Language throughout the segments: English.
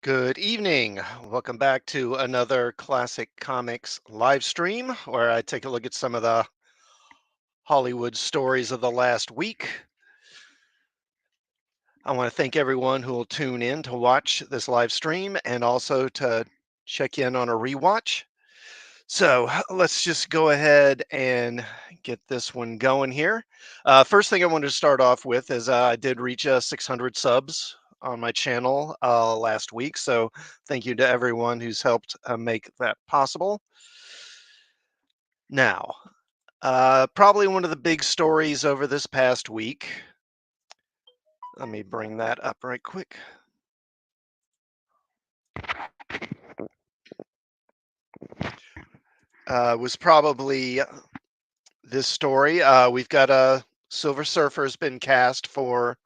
Good evening. Welcome back to another Classic Comics live stream where I take a look at some of the Hollywood stories of the last week. I want to thank everyone who will tune in to watch this live stream and also to check in on a rewatch. So let's just go ahead and get this one going here. First thing I wanted to start off with is I did reach 600 subs on my channel last week. So thank you to everyone who's helped make that possible. Now, probably one of the big stories over this past week. Let me bring that up right quick. Was probably this story. We've got a Silver Surfer's been cast for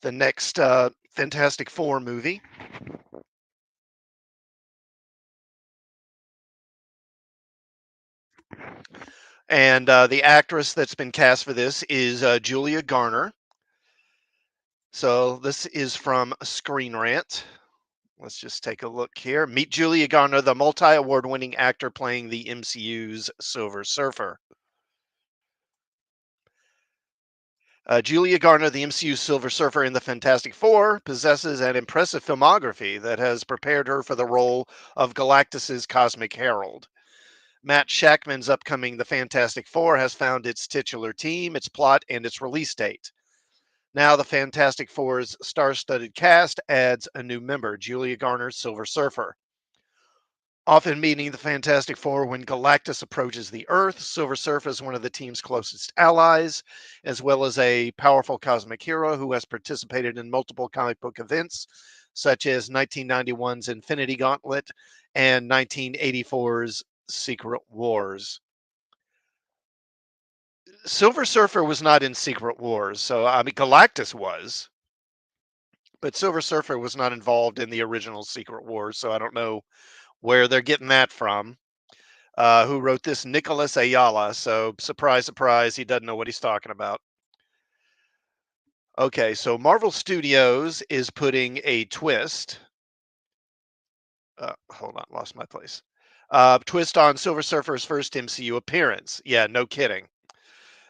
the next Fantastic Four movie. And the actress that's been cast for this is Julia Garner. So this is from Screen Rant. Let's just take a look here. Meet Julia Garner, the multi-award winning actor playing the MCU's Silver Surfer. Julia Garner, the MCU Silver Surfer in the Fantastic Four, possesses an impressive filmography that has prepared her for the role of Galactus's Cosmic Herald. Matt Shackman's upcoming The Fantastic Four has found its titular team, its plot, and its release date. Now, the Fantastic Four's star studded cast adds a new member, Julia Garner, Silver Surfer. Often meeting the Fantastic Four when Galactus approaches the Earth, Silver Surfer is one of the team's closest allies, as well as a powerful cosmic hero who has participated in multiple comic book events, such as 1991's Infinity Gauntlet and 1984's Secret Wars. Silver Surfer was not in Secret Wars, so I mean Galactus was, but Silver Surfer was not involved in the original Secret Wars, so I don't know where they're getting that from. Who wrote this? Nicholas Ayala. So surprise, surprise, he doesn't know what he's talking about. Okay, so Marvel Studios is putting a twist. Hold on, lost my place. Twist on Silver Surfer's first MCU appearance. Yeah, no kidding.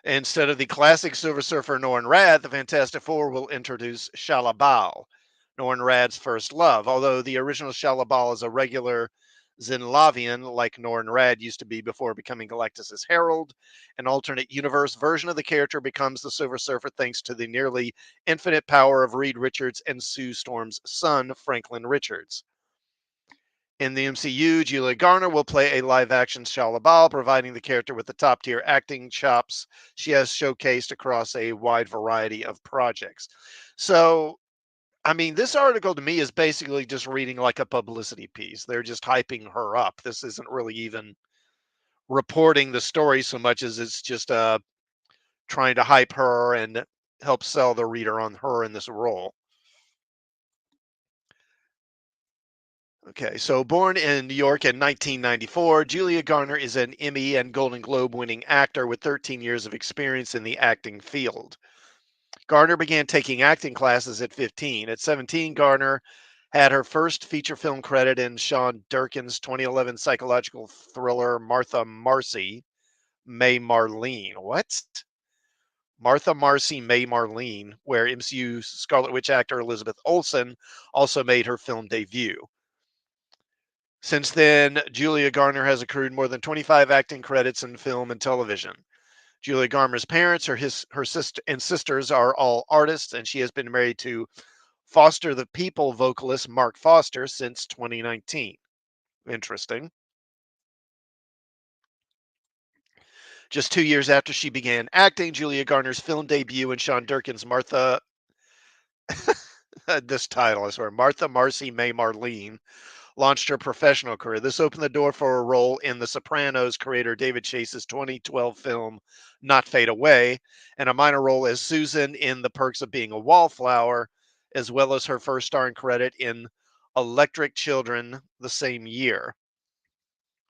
Instead of the classic Silver Surfer Norrin Radd, the Fantastic Four will introduce Shalabal, Norrin Radd's first love. Although the original Shalabal is a regular Zinlavian, like Norrin Radd used to be before becoming Galactus's herald, an alternate universe version of the character becomes the Silver Surfer thanks to the nearly infinite power of Reed Richards and Sue Storm's son, Franklin Richards. In the MCU, Julia Garner will play a live-action Shalabal, providing the character with the top-tier acting chops she has showcased across a wide variety of projects. So, I mean, this article to me is basically just reading like a publicity piece. They're just hyping her up. This isn't really even reporting the story so much as it's just trying to hype her and help sell the reader on her in this role. Okay, so born in New York in 1994, Julia Garner is an Emmy and Golden Globe winning actor with 13 years of experience in the acting field. Garner began taking acting classes at 15. At 17, Garner had her first feature film credit in Sean Durkin's 2011 psychological thriller Martha Marcy, May Marlene. What? Martha Marcy, May Marlene, where MCU Scarlet Witch actor Elizabeth Olsen also made her film debut. Since then, Julia Garner has accrued more than 25 acting credits in film and television. Julia Garner's parents, her sister and sisters are all artists, and she has been married to Foster the People vocalist Mark Foster since 2019. Interesting. Just 2 years after she began acting, Julia Garner's film debut in Sean Durkin's Martha, this title, I swear, Martha Marcy May Marlene, launched her professional career. This opened the door for a role in The Sopranos creator David Chase's 2012 film Not Fade Away, and a minor role as Susan in The Perks of Being a Wallflower, as well as her first starring credit in Electric Children the same year.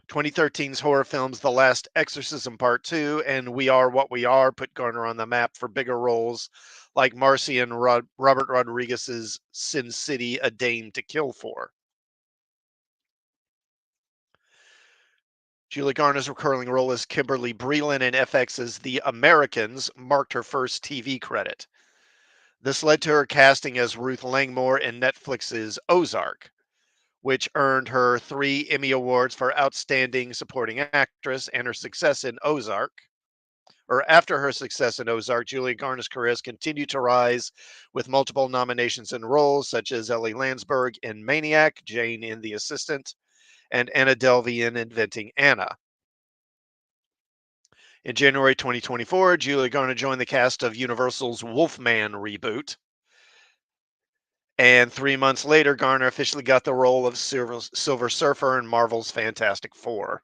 2013's horror films The Last Exorcism Part 2 and We Are What We Are put Garner on the map for bigger roles like Marcy and Robert Rodriguez's Sin City: A Dame to Kill For. Julie Garner's recurring role as Kimberly Breland in FX's The Americans marked her first TV credit. This led to her casting as Ruth Langmore in Netflix's Ozark, which earned her 3 Emmy Awards for Outstanding Supporting Actress, and her success in Ozark. Or after her success in Ozark, Julia Garner's career has continued to rise with multiple nominations and roles such as Ellie Landsberg in Maniac, Jane in The Assistant, and Anna Delvey in Inventing Anna. In January 2024, Julia Garner joined the cast of Universal's Wolfman reboot. And 3 months later, Garner officially got the role of Silver Surfer in Marvel's Fantastic Four.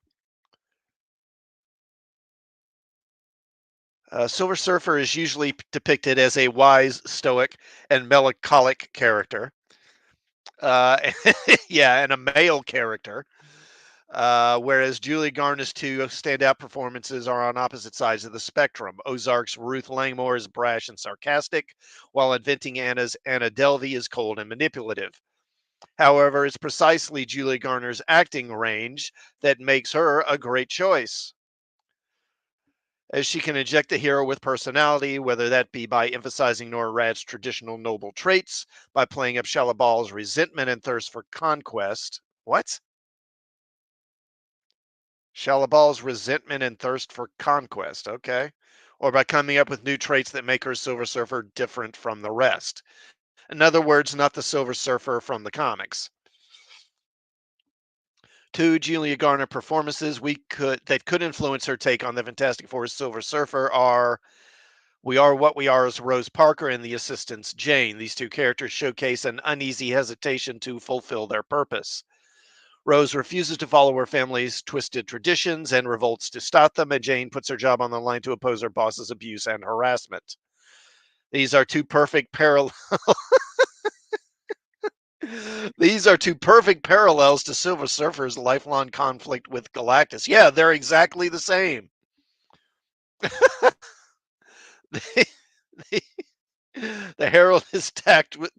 Silver Surfer is usually depicted as a wise, stoic, and melancholic character. Yeah, and a male character. Whereas Julie Garner's two standout performances are on opposite sides of the spectrum. Ozark's Ruth Langmore is brash and sarcastic, while Inventing Anna's Anna Delvey is cold and manipulative. However, it's precisely Julie Garner's acting range that makes her a great choice, as she can inject the hero with personality, whether that be by emphasizing Nora Rad's traditional noble traits, by playing up Shalabal's resentment and thirst for conquest. What? Shalabal's resentment and thirst for conquest, okay. Or by coming up with new traits that make her Silver Surfer different from the rest. In other words, not the Silver Surfer from the comics. Two Julia Garner performances that could influence her take on the Fantastic Four's Silver Surfer are We Are What We Are as Rose Parker and The Assistant's Jane. These two characters showcase an uneasy hesitation to fulfill their purpose. Rose refuses to follow her family's twisted traditions and revolts to stop them, and Jane puts her job on the line to oppose her boss's abuse and harassment. These are two perfect parallel These are two perfect parallels to Silver Surfer's lifelong conflict with Galactus. Yeah, they're exactly the same. the, the Herald is tasked with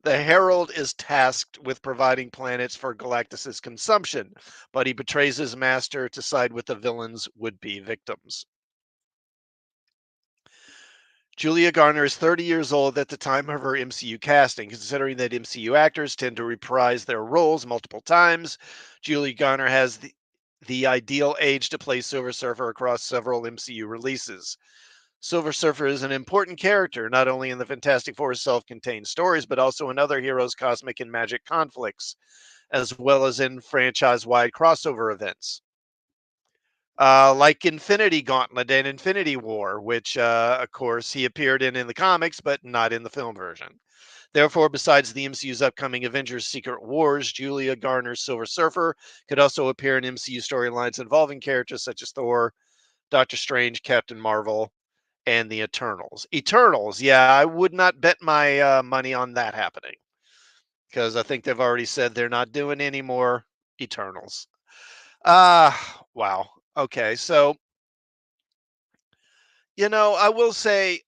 the Herald is tasked with providing planets for Galactus's consumption, but he betrays his master to side with the villain's would-be victims. Julia Garner is 30 years old at the time of her MCU casting. Considering that MCU actors tend to reprise their roles multiple times, Julia Garner has the ideal age to play Silver Surfer across several MCU releases. Silver Surfer is an important character, not only in the Fantastic Four's self contained stories, but also in other heroes' cosmic and magic conflicts, as well as in franchise wide crossover events. Like Infinity Gauntlet and Infinity War, which, of course, he appeared in the comics, but not in the film version. Therefore, besides the MCU's upcoming Avengers Secret Wars, Julia Garner's Silver Surfer could also appear in MCU storylines involving characters such as Thor, Doctor Strange, Captain Marvel, and the Eternals. Eternals, yeah, I would not bet my money on that happening, because I think they've already said they're not doing any more Eternals. Wow. Okay, so I will say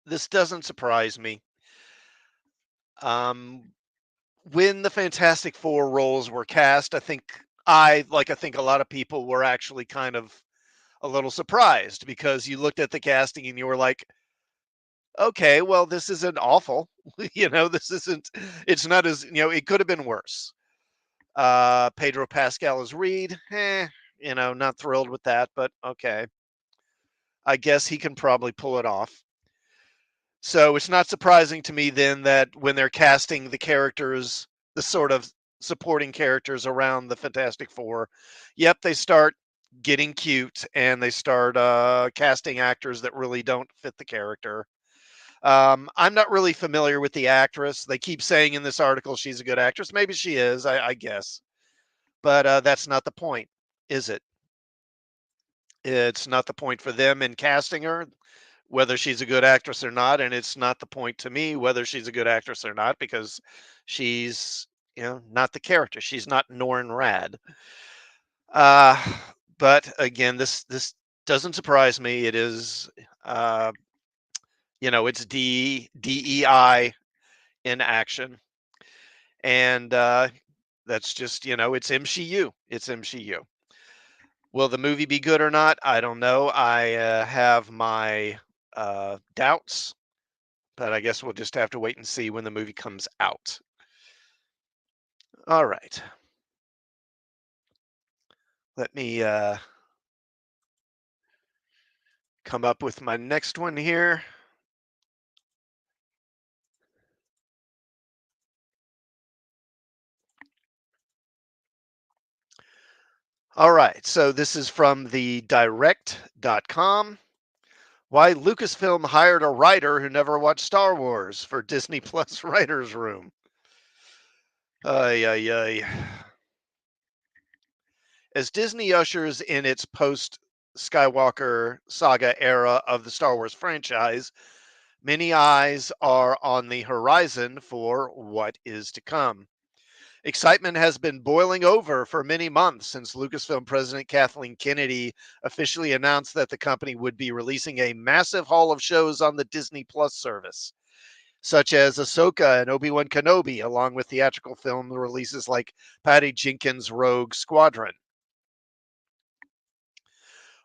this doesn't surprise me. Um, when the Fantastic Four roles were cast, I think a lot of people were actually kind of a little surprised, because you looked at the casting and you were like, okay, well, this isn't awful. This isn't, it's not as, it could have been worse. Pedro Pascal as Reed, not thrilled with that, but okay. I guess he can probably pull it off. So it's not surprising to me then that when they're casting the characters, the sort of supporting characters around the Fantastic Four, yep, they start getting cute and they start casting actors that really don't fit the character. I'm not really familiar with the actress. They keep saying in this article she's a good actress. Maybe she is, I guess. But that's not the point, is it? It's not the point for them in casting her, whether she's a good actress or not. And it's not the point to me whether she's a good actress or not, because she's, not the character. She's not Norrin Rad. Uh, but again, this doesn't surprise me. It is, uh, It's DEI in action, and that's just it's MCU. It's MCU. Will the movie be good or not? I don't know. I have my doubts, but I guess we'll just have to wait and see when the movie comes out. All right. Let me come up with my next one here. All right. So this is from the direct.com. Why Lucasfilm hired a writer who never watched Star Wars for Disney Plus Writers Room. Ay, ay, ay. As Disney ushers in its post Skywalker saga era of the Star Wars franchise, many eyes are on the horizon for what is to come. Excitement has been boiling over for many months since Lucasfilm President Kathleen Kennedy officially announced that the company would be releasing a massive haul of shows on the Disney Plus service, such as Ahsoka and Obi-Wan Kenobi, along with theatrical film releases like Patty Jenkins' Rogue Squadron.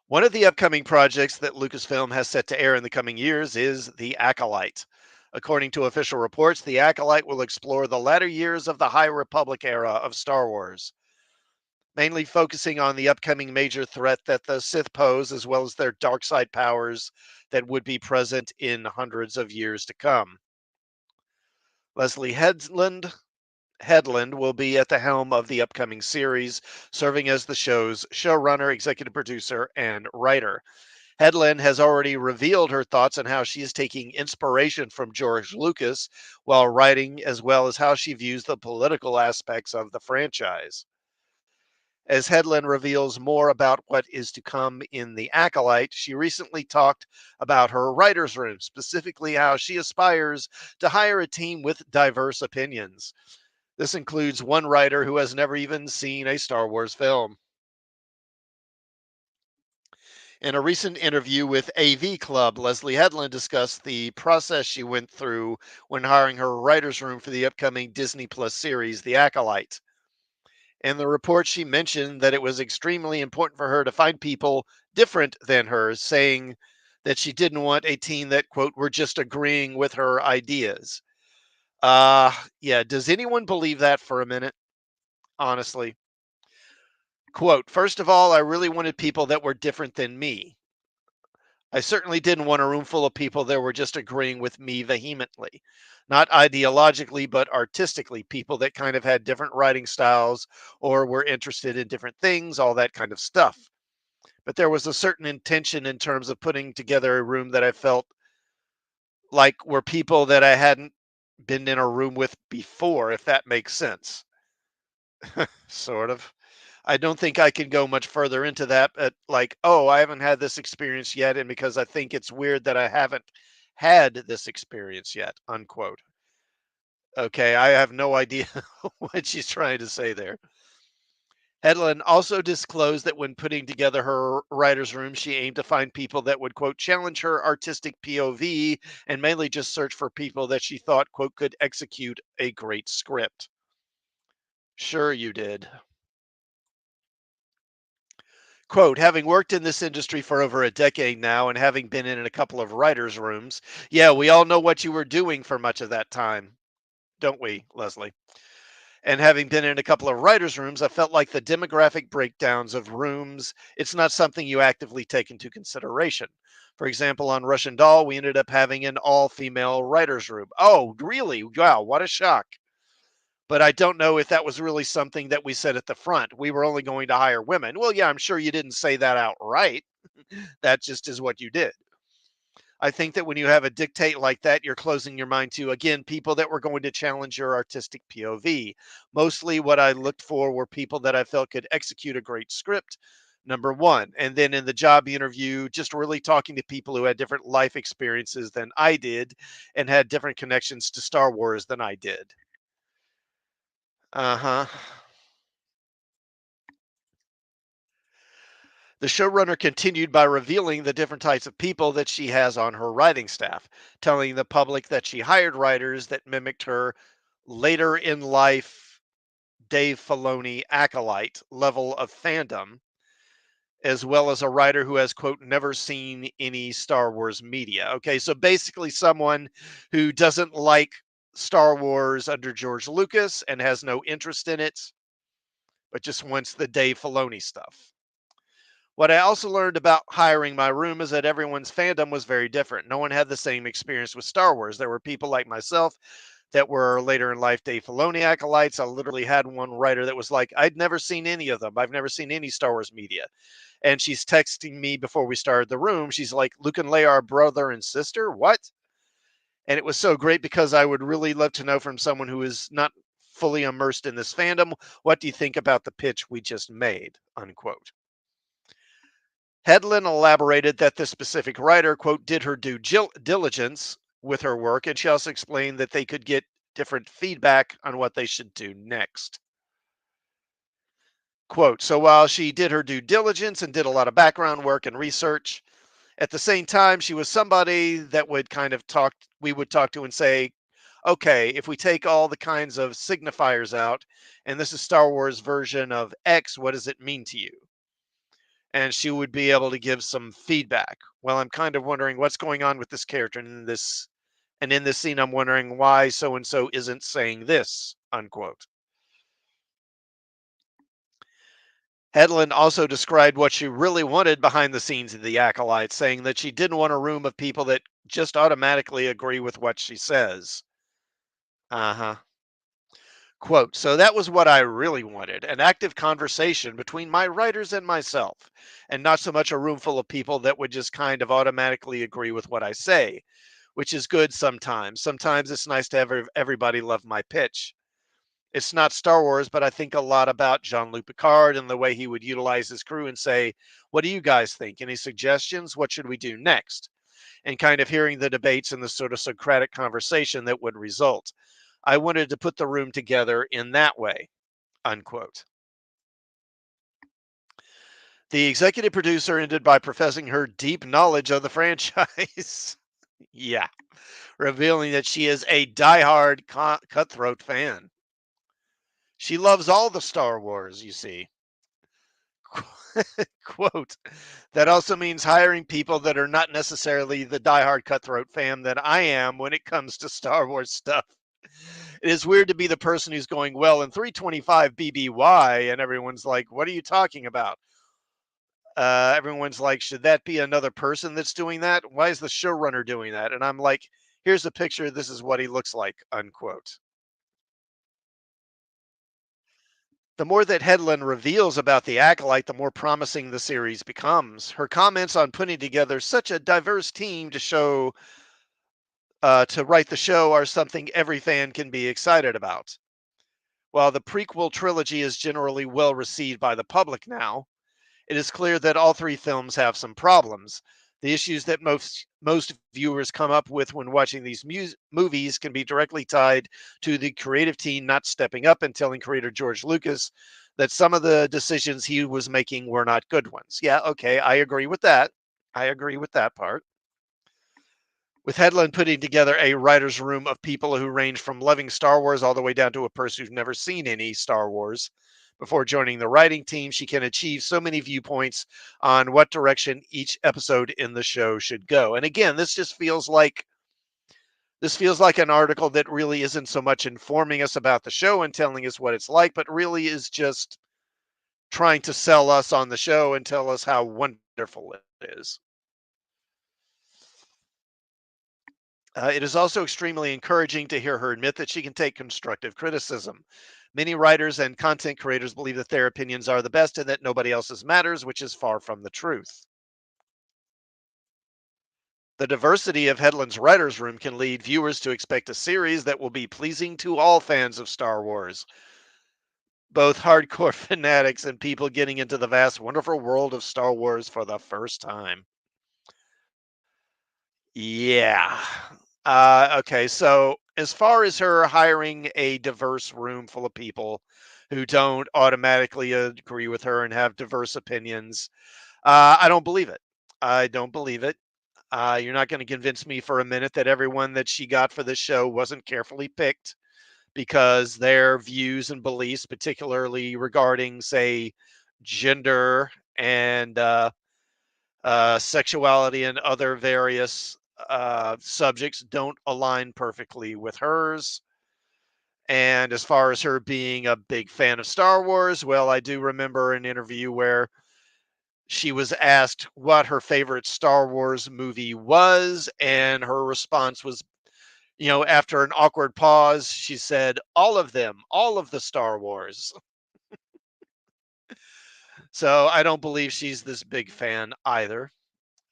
One of the upcoming projects that Lucasfilm has set to air in the coming years is The Acolyte. According to official reports, The Acolyte will explore the latter years of the High Republic era of Star Wars, mainly focusing on the upcoming major threat that the Sith pose, as well as their dark side powers that would be present in hundreds of years to come. Leslie Headland will be at the helm of the upcoming series, serving as the show's showrunner, executive producer, and writer. Headland has already revealed her thoughts on how she is taking inspiration from George Lucas while writing, as well as how she views the political aspects of the franchise. As Headland reveals more about what is to come in The Acolyte, she recently talked about her writer's room, specifically how she aspires to hire a team with diverse opinions. This includes one writer who has never even seen a Star Wars film. In a recent interview with AV Club, Leslie Headland discussed the process she went through when hiring her writer's room for the upcoming Disney Plus series, The Acolyte. In the report, she mentioned that it was extremely important for her to find people different than hers, saying that she didn't want a team that, quote, were just agreeing with her ideas. Yeah, does anyone believe that for a minute? Honestly. Quote, first of all, I really wanted people that were different than me. I certainly didn't want a room full of people that were just agreeing with me vehemently. Not ideologically, but artistically, people that kind of had different writing styles or were interested in different things, all that kind of stuff. But there was a certain intention in terms of putting together a room that I felt like were people that I hadn't been in a room with before, if that makes sense. Sort of. I don't think I can go much further into that, but like, oh, I haven't had this experience yet, and because I think it's weird that I haven't had this experience yet, unquote. Okay, I have no idea what she's trying to say there. Hedlund also disclosed that when putting together her writer's room, she aimed to find people that would, quote, challenge her artistic POV and mainly just search for people that she thought, quote, could execute a great script. Sure, you did. Quote, having worked in this industry for over a decade now and having been in a couple of writers' rooms, yeah, we all know what you were doing for much of that time, don't we, Leslie? And having been in a couple of writers' rooms, I felt like the demographic breakdowns of rooms, it's not something you actively take into consideration. For example, on Russian Doll, we ended up having an all female writers' room. Oh, really? Wow, what a shock. But I don't know if that was really something that we said at the front. We were only going to hire women. Well, yeah, I'm sure you didn't say that outright. That just is what you did. I think that when you have a dictate like that, you're closing your mind to, again, people that were going to challenge your artistic POV. Mostly what I looked for were people that I felt could execute a great script, number one. And then in the job interview, just really talking to people who had different life experiences than I did and had different connections to Star Wars than I did. Uh huh. The showrunner continued by revealing the different types of people that she has on her writing staff, telling the public that she hired writers that mimicked her later in life Dave Filoni acolyte level of fandom, as well as a writer who has, quote, never seen any Star Wars media. Okay, so basically someone who doesn't like Star Wars under George Lucas and has no interest in it, but just wants the Dave Filoni stuff. What I also learned about hiring my room is that everyone's fandom was very different. No one had the same experience with Star Wars. There were people like myself that were later in life Dave Filoni acolytes. I literally had one writer that was like, I'd never seen any of them. I've never seen any Star Wars media. And she's texting me before we started the room. She's like, Luke and Leia are brother and sister? What? And it was so great because I would really love to know from someone who is not fully immersed in this fandom, what do you think about the pitch we just made? Unquote. Hedlund elaborated that the specific writer, quote, did her due diligence with her work, and she also explained that they could get different feedback on what they should do next. Quote, so while she did her due diligence and did a lot of background work and research, at the same time, she was somebody that would kind of talk, we would talk to and say, okay, if we take all the kinds of signifiers out, and this is Star Wars version of X, what does it mean to you? And she would be able to give some feedback. Well, I'm kind of wondering what's going on with this character and in this scene, I'm wondering why so and so isn't saying this, unquote. Hedlund also described what she really wanted behind the scenes of the Acolyte, saying that she didn't want a room of people that just automatically agree with what she says. Uh-huh. Quote, so that was what I really wanted, an active conversation between my writers and myself, and not so much a room full of people that would just kind of automatically agree with what I say, which is good sometimes. Sometimes it's nice to have everybody love my pitch. It's not Star Wars, but I think a lot about Jean-Luc Picard and the way he would utilize his crew and say, what do you guys think? Any suggestions? What should we do next? And kind of hearing the debates and the sort of Socratic conversation that would result. I wanted to put the room together in that way, unquote. The executive producer ended by professing her deep knowledge of the franchise. Yeah, revealing that she is a diehard cutthroat fan. She loves all the Star Wars, you see. Quote, that also means hiring people that are not necessarily the diehard cutthroat fan that I am when it comes to Star Wars stuff. It is weird to be the person who's going, well, in 325 BBY, and everyone's like, what are you talking about? Everyone's like, should that be another person that's doing that? Why is the showrunner doing that? And I'm like, here's a picture. This is what he looks like, unquote. The more that Hedlund reveals about the Acolyte, the more promising the series becomes. Her comments on putting together such a diverse team to write the show are something every fan can be excited about. While the prequel trilogy is generally well received by the public now, it is clear that all three films have some problems. The issues that most viewers come up with when watching these movies can be directly tied to the creative team not stepping up and telling creator George Lucas that some of the decisions he was making were not good ones. Yeah, okay, I agree with that. I agree with that part. With Hedlund putting together a writer's room of people who range from loving Star Wars all the way down to a person who's never seen any Star Wars. Before joining the writing team, she can achieve so many viewpoints on what direction each episode in the show should go. And again, this feels like an article that really isn't so much informing us about the show and telling us what it's like, but really is just trying to sell us on the show and tell us how wonderful it is. It is also extremely encouraging to hear her admit that she can take constructive criticism. Many writers and content creators believe that their opinions are the best and that nobody else's matters, which is far from the truth. The diversity of Hedlund's writer's room can lead viewers to expect a series that will be pleasing to all fans of Star Wars, both hardcore fanatics and people getting into the vast, wonderful world of Star Wars for the first time. Yeah. Okay, so as far as her hiring a diverse room full of people who don't automatically agree with her and have diverse opinions, I don't believe it. I don't believe it. You're not going to convince me for a minute that everyone that she got for this show wasn't carefully picked because their views and beliefs, particularly regarding, say, gender and sexuality and other various subjects, don't align perfectly with hers. And as far as her being a big fan of Star Wars, well, I do remember an interview where she was asked what her favorite Star Wars movie was, and her response was, after an awkward pause, she said, all of them, all of the Star Wars. So I don't believe she's this big fan either.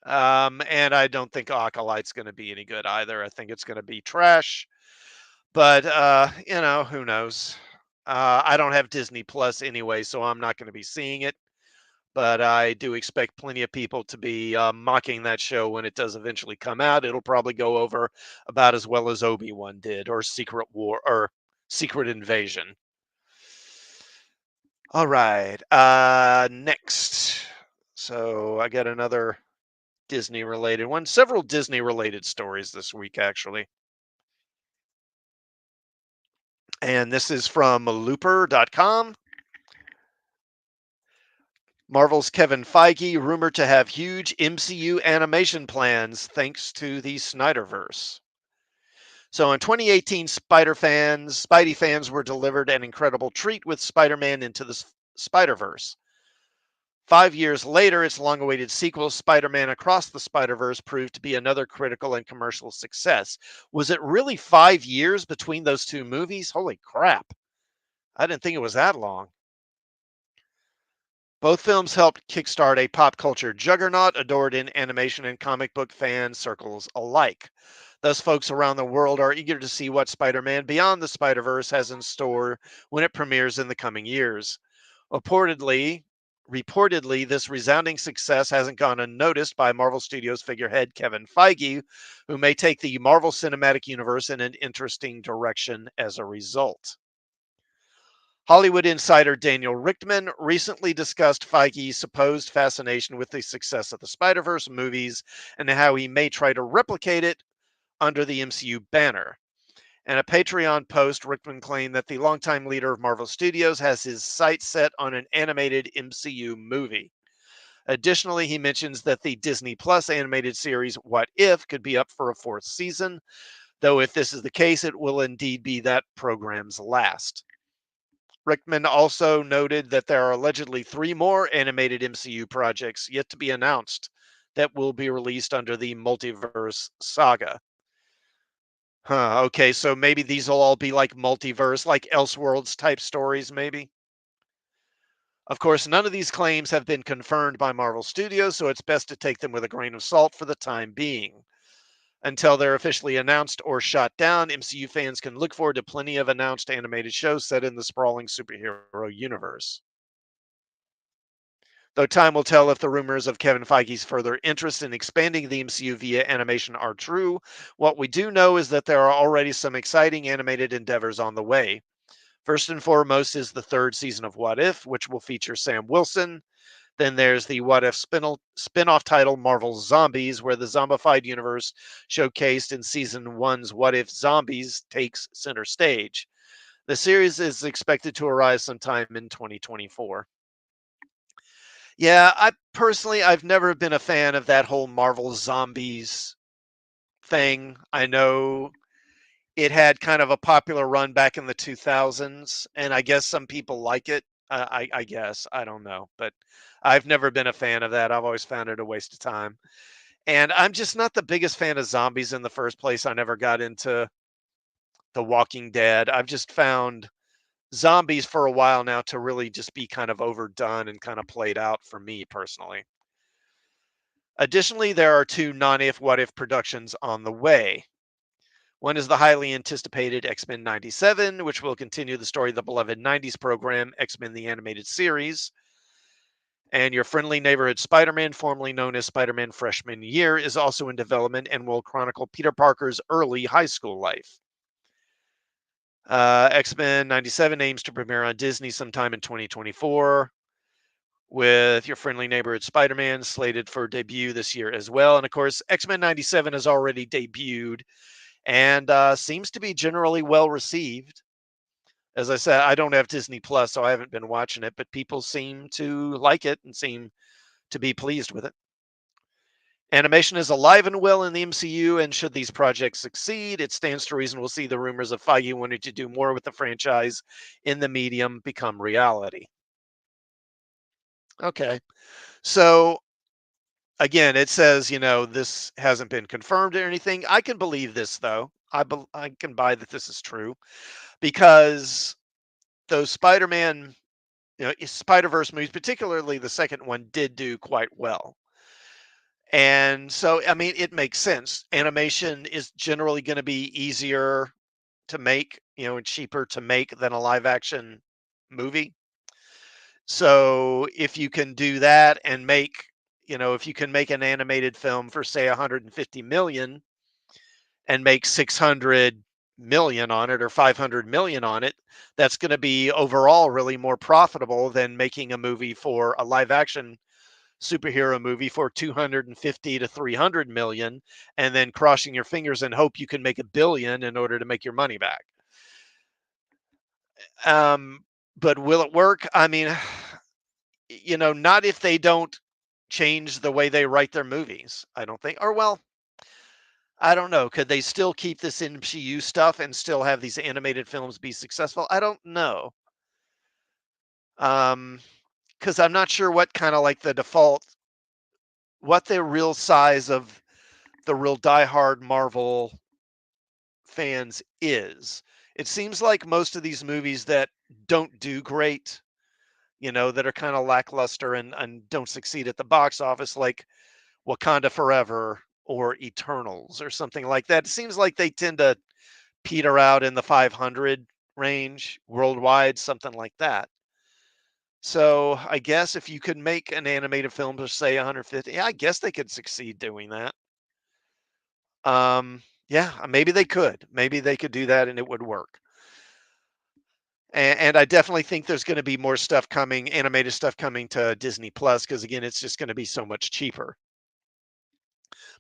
And I don't think Acolyte's going to be any good either. I think it's going to be trash. But, who knows? I don't have Disney Plus anyway, so I'm not going to be seeing it. But I do expect plenty of people to be mocking that show when it does eventually come out. It'll probably go over about as well as Obi-Wan did, or Secret War, or Secret Invasion. All right. Next. So I got another Disney related one. Several Disney related stories this week, actually. And this is from looper.com. Marvel's Kevin Feige rumored to have huge MCU animation plans thanks to the Snyderverse. So in 2018, Spidey fans were delivered an incredible treat with Spider-Man Into the Spider-Verse. 5 years later, its long-awaited sequel, Spider-Man Across the Spider-Verse, proved to be another critical and commercial success. Was it really 5 years between those two movies? Holy crap. I didn't think it was that long. Both films helped kickstart a pop culture juggernaut adored in animation and comic book fan circles alike. Thus, folks around the world are eager to see what Spider Man Beyond the Spider Verse has in store when it premieres in the coming years. Reportedly, reportedly, this resounding success hasn't gone unnoticed by Marvel Studios figurehead Kevin Feige, who may take the Marvel Cinematic Universe in an interesting direction as a result. Hollywood insider Daniel Richtman recently discussed Feige's supposed fascination with the success of the Spider Verse movies and how he may try to replicate it under the MCU banner. In a Patreon post, Rickman claimed that the longtime leader of Marvel Studios has his sights set on an animated MCU movie. Additionally, he mentions that the Disney Plus animated series What If could be up for a fourth season, though if this is the case, it will indeed be that program's last. Rickman also noted that there are allegedly three more animated MCU projects yet to be announced that will be released under the multiverse saga. Huh, okay, so maybe these will all be like multiverse, like Elseworlds type stories, maybe? Of course, none of these claims have been confirmed by Marvel Studios, so it's best to take them with a grain of salt for the time being. Until they're officially announced or shot down, MCU fans can look forward to plenty of announced animated shows set in the sprawling superhero universe. Though time will tell if the rumors of Kevin Feige's further interest in expanding the MCU via animation are true, what we do know is that there are already some exciting animated endeavors on the way. First and foremost is the third season of What If, which will feature Sam Wilson. Then there's the What If spin-off title Marvel's Zombies, where the zombified universe showcased in season one's What If Zombies takes center stage. The series is expected to arise sometime in 2024. Yeah, I've never been a fan of that whole Marvel Zombies thing. I know it had kind of a popular run back in the 2000s, and I guess some people like it. I guess I don't know, but I've never been a fan of that. I've always found it a waste of time, and I'm just not the biggest fan of zombies in the first place. I never got into The Walking Dead. I've just found zombies for a while now to really just be kind of overdone and kind of played out for me personally. Additionally, there are two non-if what if productions on the way. One is the highly anticipated X-Men 97, which will continue the story of the beloved 90s program, X-Men the Animated Series. And your friendly neighborhood Spider-Man, formerly known as Spider-Man Freshman Year, is also in development and will chronicle Peter Parker's early high school life. X-Men 97 aims to premiere on Disney sometime in 2024. with your friendly neighborhood Spider-Man slated for debut this year as well. And of course, X-Men 97 has already debuted and seems to be generally well received. As I said, I don't have Disney Plus, so I haven't been watching it, but people seem to like it and seem to be pleased with it. Animation is alive and well in the MCU, and should these projects succeed, it stands to reason we'll see the rumors of Feige wanting to do more with the franchise in the medium become reality. Okay. So again, it says, this hasn't been confirmed or anything. I can believe this though. I can buy that this is true because those Spider-Man, Spider-Verse movies, particularly the second one, did do quite well. And so, I mean, it makes sense. Animation is generally going to be easier to make, and cheaper to make than a live action movie. So if you can do that and make, if you can make an animated film for say 150 million and make 600 million on it or 500 million on it, that's going to be overall really more profitable than making a movie for a live action superhero movie for 250 to 300 million and then crossing your fingers and hope you can make a billion in order to make your money back. Um, but will it work? I mean, not if they don't change the way they write their movies, I don't think. Or, well, I don't know. Could they still keep this MCU stuff and still have these animated films be successful? I don't know. Because I'm not sure what kind of like the default, what the real size of the real diehard Marvel fans is. It seems like most of these movies that don't do great, that are kind of lackluster and don't succeed at the box office, like Wakanda Forever or Eternals or something like that. It seems like they tend to peter out in the 500 range worldwide, something like that. So I guess if you could make an animated film for say 150, yeah, I guess they could succeed doing that. Yeah, maybe they could. Maybe they could do that and it would work. And I definitely think there's going to be more stuff coming, animated stuff coming to Disney Plus, because again, it's just going to be so much cheaper.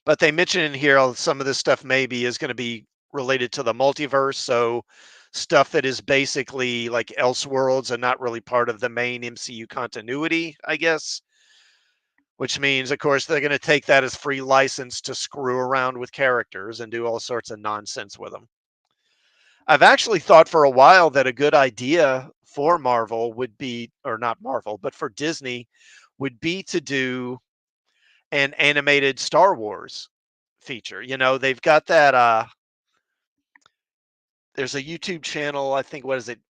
But they mention in here some of this stuff maybe is going to be related to the multiverse. So stuff that is basically like Elseworlds and not really part of the main MCU continuity, I guess. Which means, of course, they're going to take that as free license to screw around with characters and do all sorts of nonsense with them. I've actually thought for a while that a good idea for Marvel would be, or not Marvel, but for Disney would be to do an animated Star Wars feature. They've got that there's a YouTube channel, I think what is it?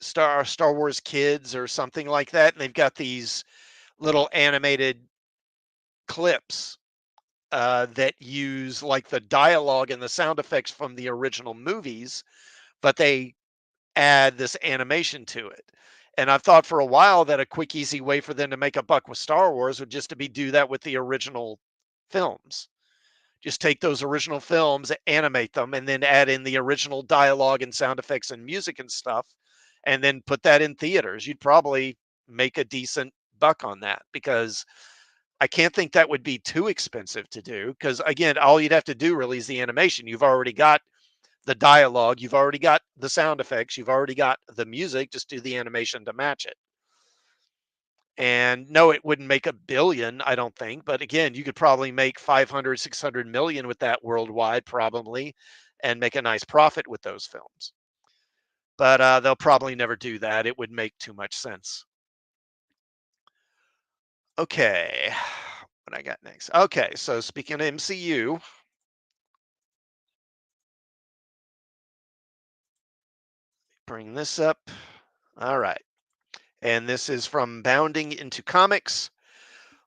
Star Wars Kids or something like that. And they've got these little animated clips that use like the dialogue and the sound effects from the original movies, but they add this animation to it. And I've thought for a while that a quick, easy way for them to make a buck with Star Wars would just to be do that with the original films. Just take those original films, animate them, and then add in the original dialogue and sound effects and music and stuff, and then put that in theaters. You'd probably make a decent buck on that because I can't think that would be too expensive to do. Because again, all you'd have to do really is the animation. You've already got the dialogue, you've already got the sound effects, you've already got the music, just do the animation to match it. And no, it wouldn't make a billion, I don't think, but again, you could probably make 500, 600 million with that worldwide probably and make a nice profit with those films. But they'll probably never do that. It would make too much sense. Okay. What I got next? Okay, so speaking of MCU, bring this up. All right. And this is from Bounding into Comics.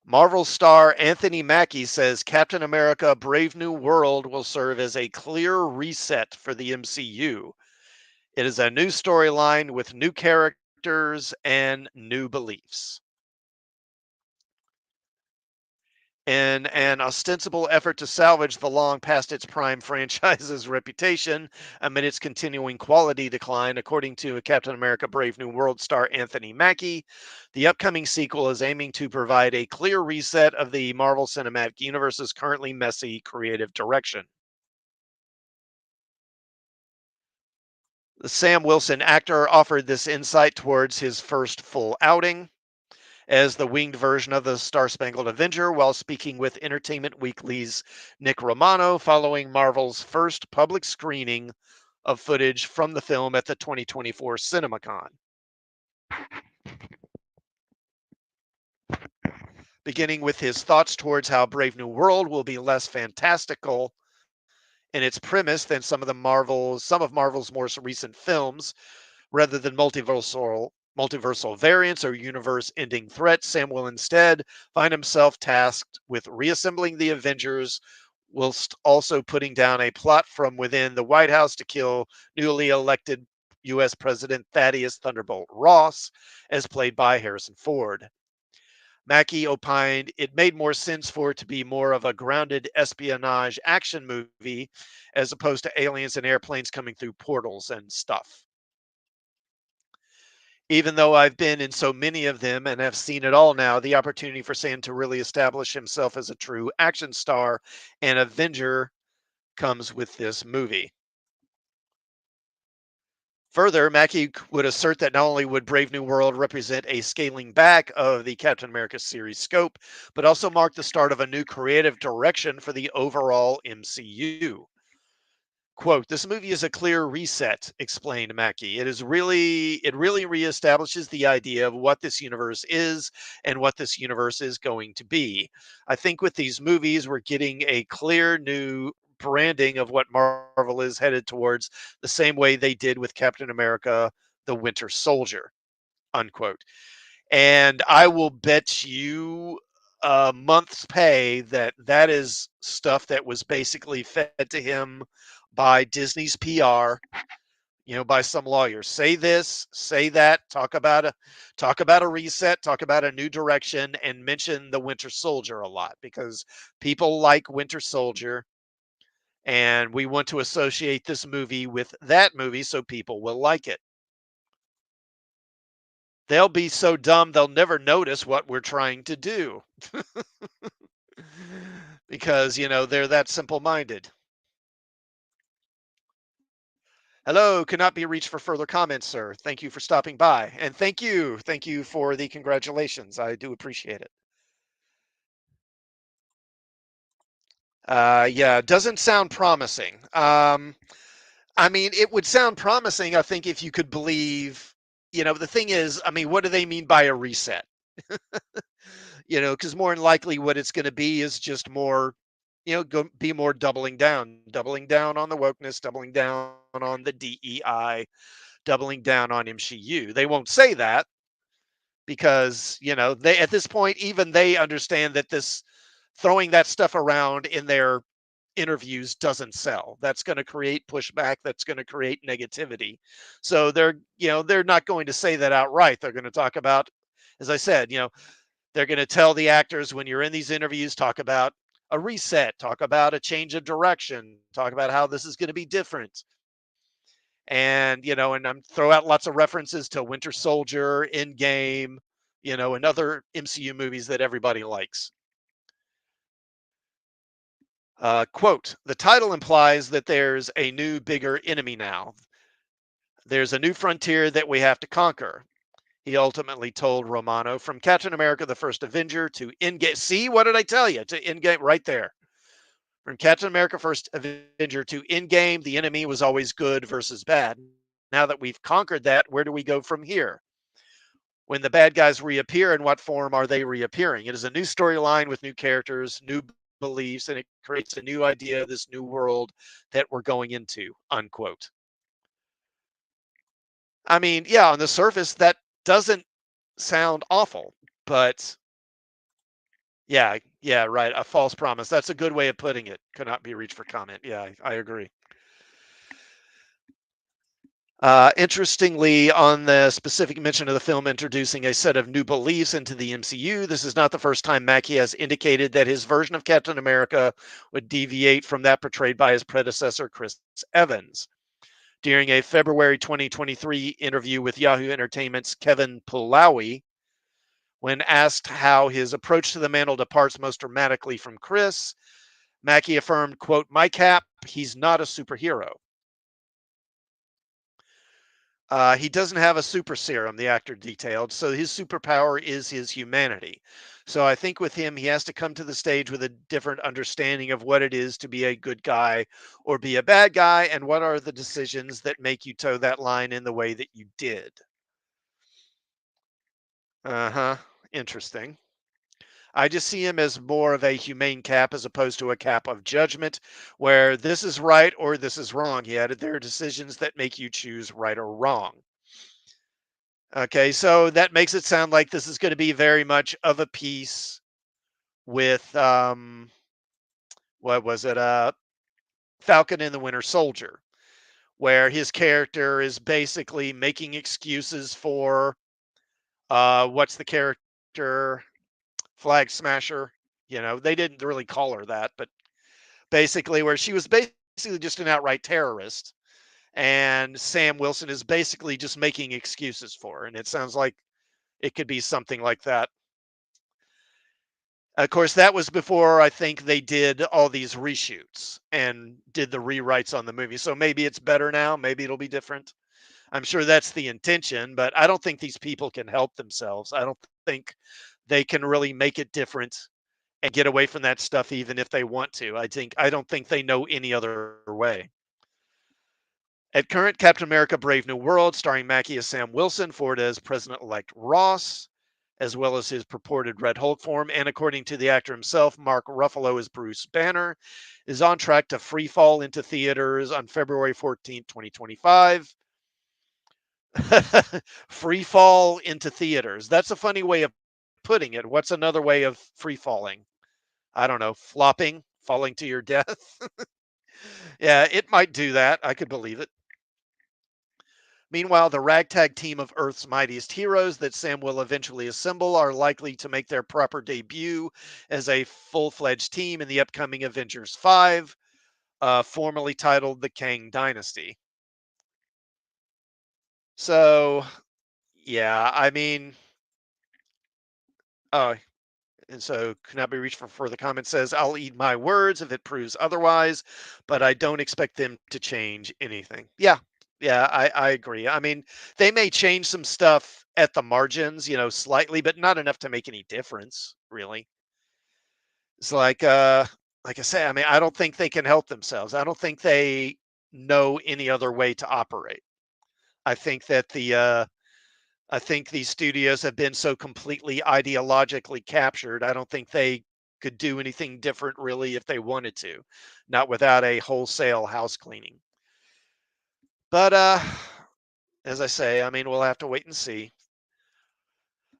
Marvel star Anthony Mackie says Captain America Brave New World will serve as a clear reset for the MCU. It is a new storyline with new characters and new beliefs. In an ostensible effort to salvage the long past its prime franchise's reputation amid its continuing quality decline, according to Captain America Brave New World star Anthony Mackie, the upcoming sequel is aiming to provide a clear reset of the Marvel Cinematic Universe's currently messy creative direction. The Sam Wilson actor offered this insight towards his first full outing as the winged version of the Star Spangled Avenger while speaking with Entertainment Weekly's Nick Romano following Marvel's first public screening of footage from the film at the 2024 CinemaCon. Beginning with his thoughts towards how Brave New World will be less fantastical in its premise than some of Marvel's more recent films, rather than multiversal variants or universe-ending threats, Sam will instead find himself tasked with reassembling the Avengers whilst also putting down a plot from within the White House to kill newly elected US President Thaddeus Thunderbolt Ross, as played by Harrison Ford. Mackie opined it made more sense for it to be more of a grounded espionage action movie as opposed to aliens and airplanes coming through portals and stuff. Even though I've been in so many of them and have seen it all now, the opportunity for Sam to really establish himself as a true action star and Avenger comes with this movie. Further, Mackie would assert that not only would Brave New World represent a scaling back of the Captain America series scope, but also mark the start of a new creative direction for the overall MCU. Quote, this movie is a clear reset, explained Mackie. It really reestablishes the idea of what this universe is and what this universe is going to be. I think with these movies, we're getting a clear new branding of what Marvel is headed towards, the same way they did with Captain America, the Winter Soldier, unquote. And I will bet you a month's pay that that is stuff that was basically fed to him by Disney's PR, by some lawyers. Say this, say that, talk about a reset, talk about a new direction, and mention the Winter Soldier a lot because people like Winter Soldier, and we want to associate this movie with that movie so people will like it. They'll be so dumb they'll never notice what we're trying to do because, they're that simple minded. Hello, cannot be reached for further comments, sir. Thank you for stopping by. And thank you for the congratulations. I do appreciate it. Yeah, doesn't sound promising. I mean, it would sound promising, I think, if you could believe, the thing is, I mean, what do they mean by a reset? Because more than likely what it's going to be is just more, be more doubling down on the wokeness, doubling down on the DEI, doubling down on MCU. They won't say that because, they at this point, even they understand that this throwing that stuff around in their interviews doesn't sell. That's going to create pushback. That's going to create negativity. So they're not going to say that outright. They're going to talk about, as I said, they're going to tell the actors when you're in these interviews, talk about a reset, talk about a change of direction, talk about how this is going to be different. And, and I'm throw out lots of references to Winter Soldier, Endgame, and other MCU movies that everybody likes. Quote, the title implies that there's a new, bigger enemy now. There's a new frontier that we have to conquer. He ultimately told Romano from Captain America, the First Avenger to Endgame. See, what did I tell you? To Endgame, right there. From Captain America, First Avenger to Endgame, the enemy was always good versus bad. Now that we've conquered that, where do we go from here? When the bad guys reappear, in what form are they reappearing? It is a new storyline with new characters, new beliefs, and it creates a new idea of this new world that we're going into, unquote. I mean, yeah, on the surface, that doesn't sound awful, but yeah, right. A false promise. That's a good way of putting it. Could not be reached for comment. Yeah, I agree. Interestingly, on the specific mention of the film introducing a set of new beliefs into the MCU, this is not the first time Mackie has indicated that his version of Captain America would deviate from that portrayed by his predecessor, Chris Evans. During a February 2023 interview with Yahoo Entertainment's Kevin Pulawi, when asked how his approach to the mantle departs most dramatically from Chris, Mackie affirmed, quote, "My Cap, he's not a superhero. He doesn't have a super serum," the actor detailed, so his superpower is his humanity. So I think with him, he has to come to the stage with a different understanding of what it is to be a good guy or be a bad guy, and what are the decisions that make you toe that line in the way that you did. Uh huh. Interesting. I just see him as more of a humane Cap as opposed to a Cap of judgment, where this is right or this is wrong. He added, there are decisions that make you choose right or wrong. Okay, so that makes it sound like this is going to be very much of a piece with what was it? Falcon and the Winter Soldier, where his character is basically making excuses for what's the character? Flag Smasher. You know, they didn't really call her that, but basically where she was basically just an outright terrorist, and Sam Wilson is basically just making excuses for her, and it sounds like it could be something like that. Of course, that was before I think they did all these reshoots and did the rewrites on the movie. So maybe it's better now. Maybe it'll be different. I'm sure that's the intention, but I don't think these people can help themselves. I don't think they can really make it different and get away from that stuff even if they want to. I don't think they know any other way. At current, Captain America Brave New World, starring Mackie as Sam Wilson, Ford as President-elect Ross, as well as his purported Red Hulk form, and according to the actor himself, Mark Ruffalo as Bruce Banner, is on track to free fall into theaters on February 14th, 2025. Free fall into theaters. That's a funny way of putting it. What's another way of free falling? I don't know, flopping, falling to your death. Yeah, it might do that. I could believe it. Meanwhile, the ragtag team of Earth's mightiest heroes that Sam will eventually assemble are likely to make their proper debut as a full fledged team in the upcoming Avengers 5, formerly titled the Kang Dynasty. So, yeah, I mean, oh, and so could not be reached for further comment says, I'll eat my words if it proves otherwise, but I don't expect them to change anything. Yeah. Yeah, I agree. I mean, they may change some stuff at the margins, you know, slightly, but not enough to make any difference, really. It's like I say, I mean, I don't think they can help themselves. I don't think they know any other way to operate. I think that I think these studios have been so completely ideologically captured. I don't think they could do anything different really if they wanted to, not without a wholesale house cleaning. But as I say, I mean, we'll have to wait and see.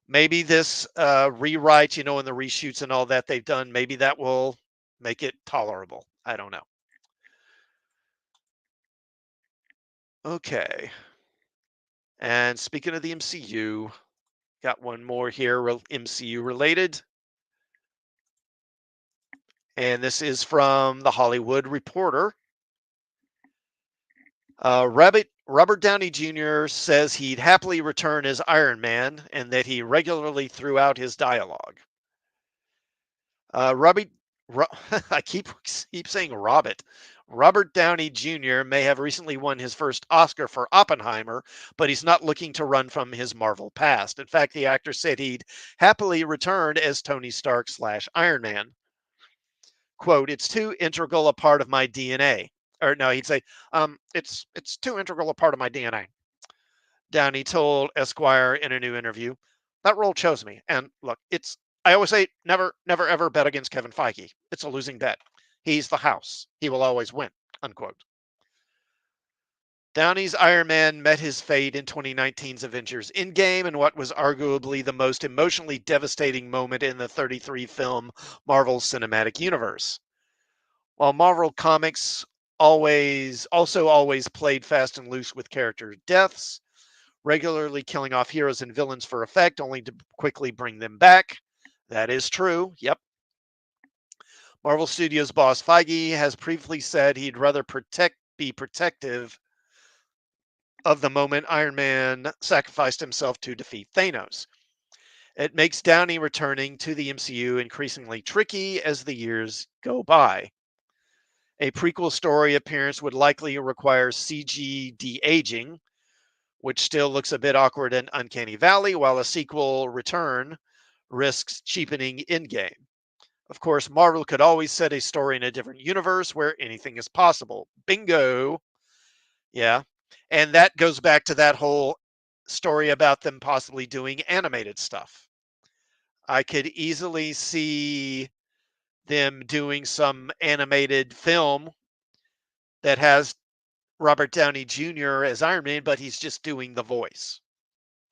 Maybe this rewrite, you know, and the reshoots and all that they've done, maybe that will make it tolerable. I don't know. Okay. And speaking of the MCU, got one more here, MCU related. And this is from the Hollywood Reporter. Robert Downey Jr. says he'd happily return as Iron Man and that he regularly threw out his dialogue. Robert, I keep saying Robert. Robert Downey Jr. may have recently won his first Oscar for Oppenheimer, but he's not looking to run from his Marvel past. In fact, the actor said he'd happily return as Tony Stark slash Iron Man. Quote, it's too integral a part of my DNA. Or no, he'd say, it's too integral a part of my DNA. Downey told Esquire in a new interview. That role chose me. And look, I always say never, never, ever bet against Kevin Feige. It's a losing bet. He's the house. He will always win. Unquote. Downey's Iron Man met his fate in 2019's Avengers Endgame in what was arguably the most emotionally devastating moment in the 33 film Marvel Cinematic Universe. While Marvel Comics Always played fast and loose with character deaths, regularly killing off heroes and villains for effect, only to quickly bring them back. That is true. Yep. Marvel Studios boss Feige has previously said he'd rather be protective of the moment Iron Man sacrificed himself to defeat Thanos. It makes Downey returning to the MCU increasingly tricky as the years go by. A prequel story appearance would likely require CG de aging, which still looks a bit awkward in Uncanny Valley, while a sequel return risks cheapening Endgame. Of course, Marvel could always set a story in a different universe where anything is possible. Bingo. Yeah. And that goes back to that whole story about them possibly doing animated stuff. I could easily see them doing some animated film that has Robert Downey Jr. as Iron Man, but he's just doing the voice.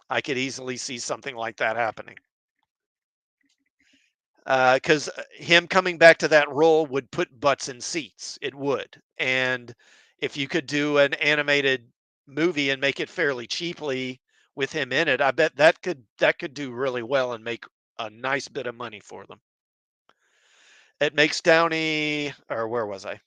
I could easily see something like that happening. Because him coming back to that role would put butts in seats. It would. And if you could do an animated movie and make it fairly cheaply with him in it, I bet that could do really well and make a nice bit of money for them. It makes Downey, or where was I?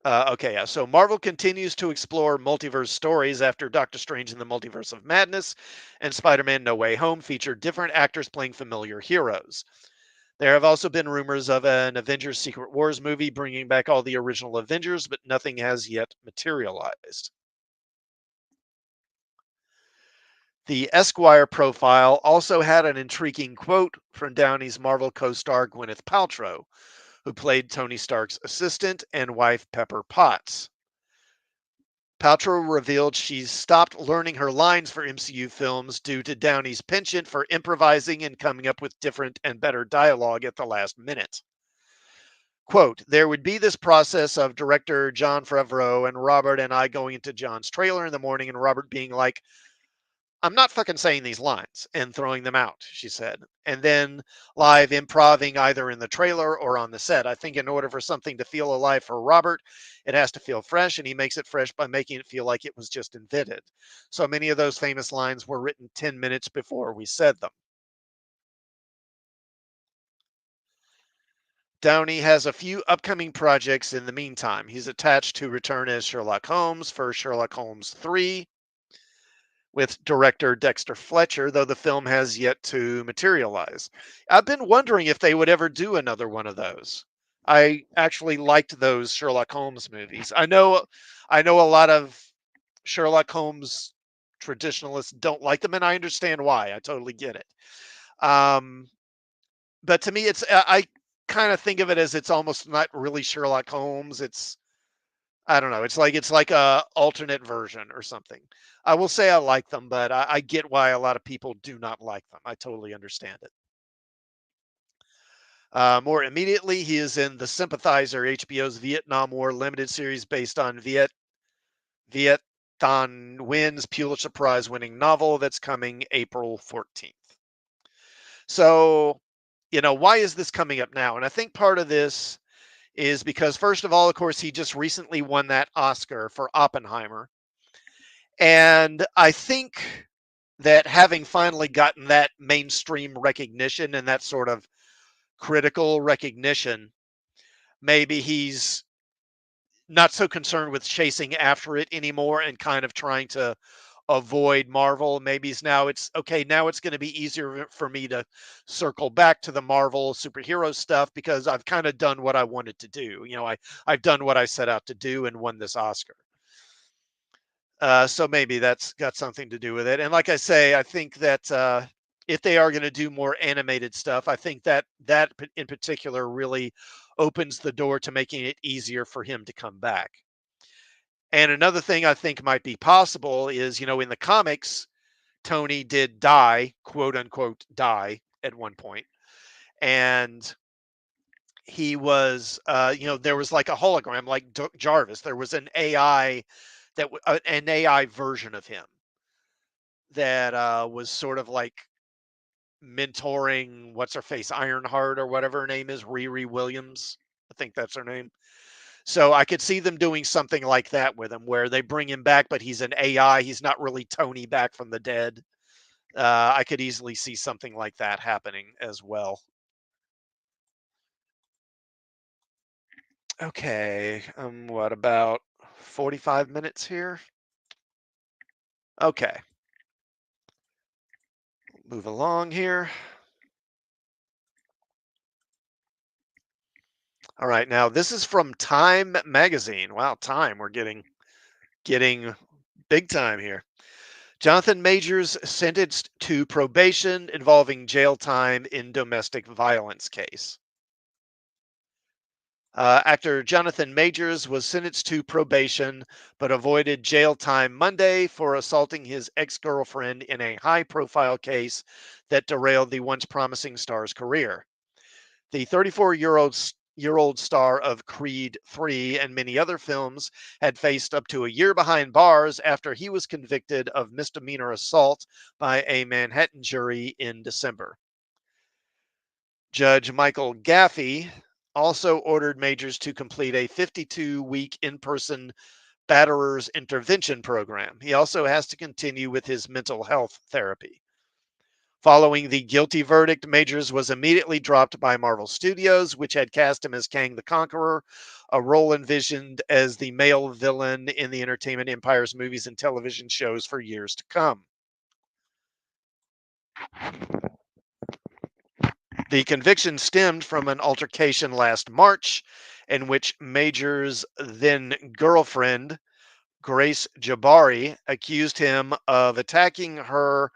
Okay, yeah. So Marvel continues to explore multiverse stories after Doctor Strange in the Multiverse of Madness and Spider-Man No Way Home featured different actors playing familiar heroes. There have also been rumors of an Avengers Secret Wars movie bringing back all the original Avengers, but nothing has yet materialized. The Esquire profile also had an intriguing quote from Downey's Marvel co star Gwyneth Paltrow, who played Tony Stark's assistant and wife Pepper Potts. Paltrow revealed she's stopped learning her lines for MCU films due to Downey's penchant for improvising and coming up with different and better dialogue at the last minute. Quote, there would be this process of director John Favreau and Robert and I going into John's trailer in the morning and Robert being like, I'm not fucking saying these lines and throwing them out, she said. And then live improving either in the trailer or on the set. I think in order for something to feel alive for Robert, it has to feel fresh, and he makes it fresh by making it feel like it was just invented. So many of those famous lines were written 10 minutes before we said them. Downey has a few upcoming projects in the meantime. He's attached to return as Sherlock Holmes for Sherlock Holmes 3 with director Dexter Fletcher, though the film has yet to materialize. I've been wondering if they would ever do another one of those. I actually liked those Sherlock Holmes movies. I know a lot of Sherlock Holmes traditionalists don't like them and I understand why. I totally get it. Um but to me it's I kind of think of it as it's almost not really Sherlock Holmes. I don't know. It's like a alternate version or something. I will say I like them, but I get why a lot of people do not like them. I totally understand it. More immediately, he is in The Sympathizer, HBO's Vietnam War limited series based on Viet Thanh Nguyen's Pulitzer Prize winning novel that's coming April 14th. So, why is this coming up now? And I think part of this is because, first of all, of course, he just recently won that Oscar for Oppenheimer. And I think that having finally gotten that mainstream recognition and that sort of critical recognition, maybe he's not so concerned with chasing after it anymore and kind of trying to avoid Marvel. Maybe it's okay, now it's going to be easier for me to circle back to the Marvel superhero stuff because I've kind of done what I wanted to do. I've done what I set out to do and won this Oscar. So maybe that's got something to do with it. And like I say, I think that if they are going to do more animated stuff, I think that in particular really opens the door to making it easier for him to come back. And another thing I think might be possible is, in the comics, Tony did die, quote unquote, die at one point, and he was, there was like a hologram, like Jarvis. There was an AI an AI version of him that was sort of like mentoring what's her face Ironheart or whatever her name is, Riri Williams. I think that's her name. So I could see them doing something like that with him, where they bring him back, but he's an AI. He's not really Tony back from the dead. I could easily see something like that happening as well. Okay, what about 45 minutes here? Okay, move along here. All right, now this is from Time magazine. Wow, Time, we're getting big time here. Jonathan Majors sentenced to probation involving jail time in domestic violence case. Actor Jonathan Majors was sentenced to probation but avoided jail time Monday for assaulting his ex girlfriend in a high profile case that derailed the once promising star's career. The 34-year-old star of Creed 3 and many other films had faced up to a year behind bars after he was convicted of misdemeanor assault by a Manhattan jury in December. Judge Michael Gaffey also ordered Majors to complete a 52-week in person batterers intervention program. He also has to continue with his mental health therapy. Following the guilty verdict, Majors was immediately dropped by Marvel Studios, which had cast him as Kang the Conqueror, a role envisioned as the male villain in the entertainment empire's movies and television shows for years to come. The conviction stemmed from an altercation last March in which Major's then girlfriend, Grace Jabari, accused him of attacking her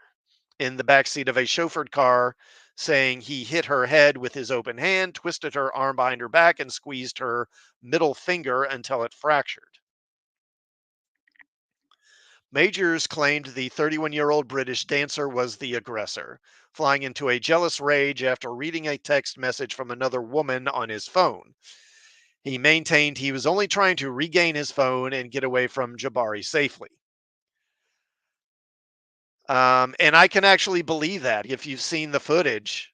in the backseat of a chauffeured car, saying he hit her head with his open hand, twisted her arm behind her back, and squeezed her middle finger until it fractured. Majors claimed the 31-year-old British dancer was the aggressor, flying into a jealous rage after reading a text message from another woman on his phone. He maintained he was only trying to regain his phone and get away from Jabari safely. And I can actually believe that if you've seen the footage,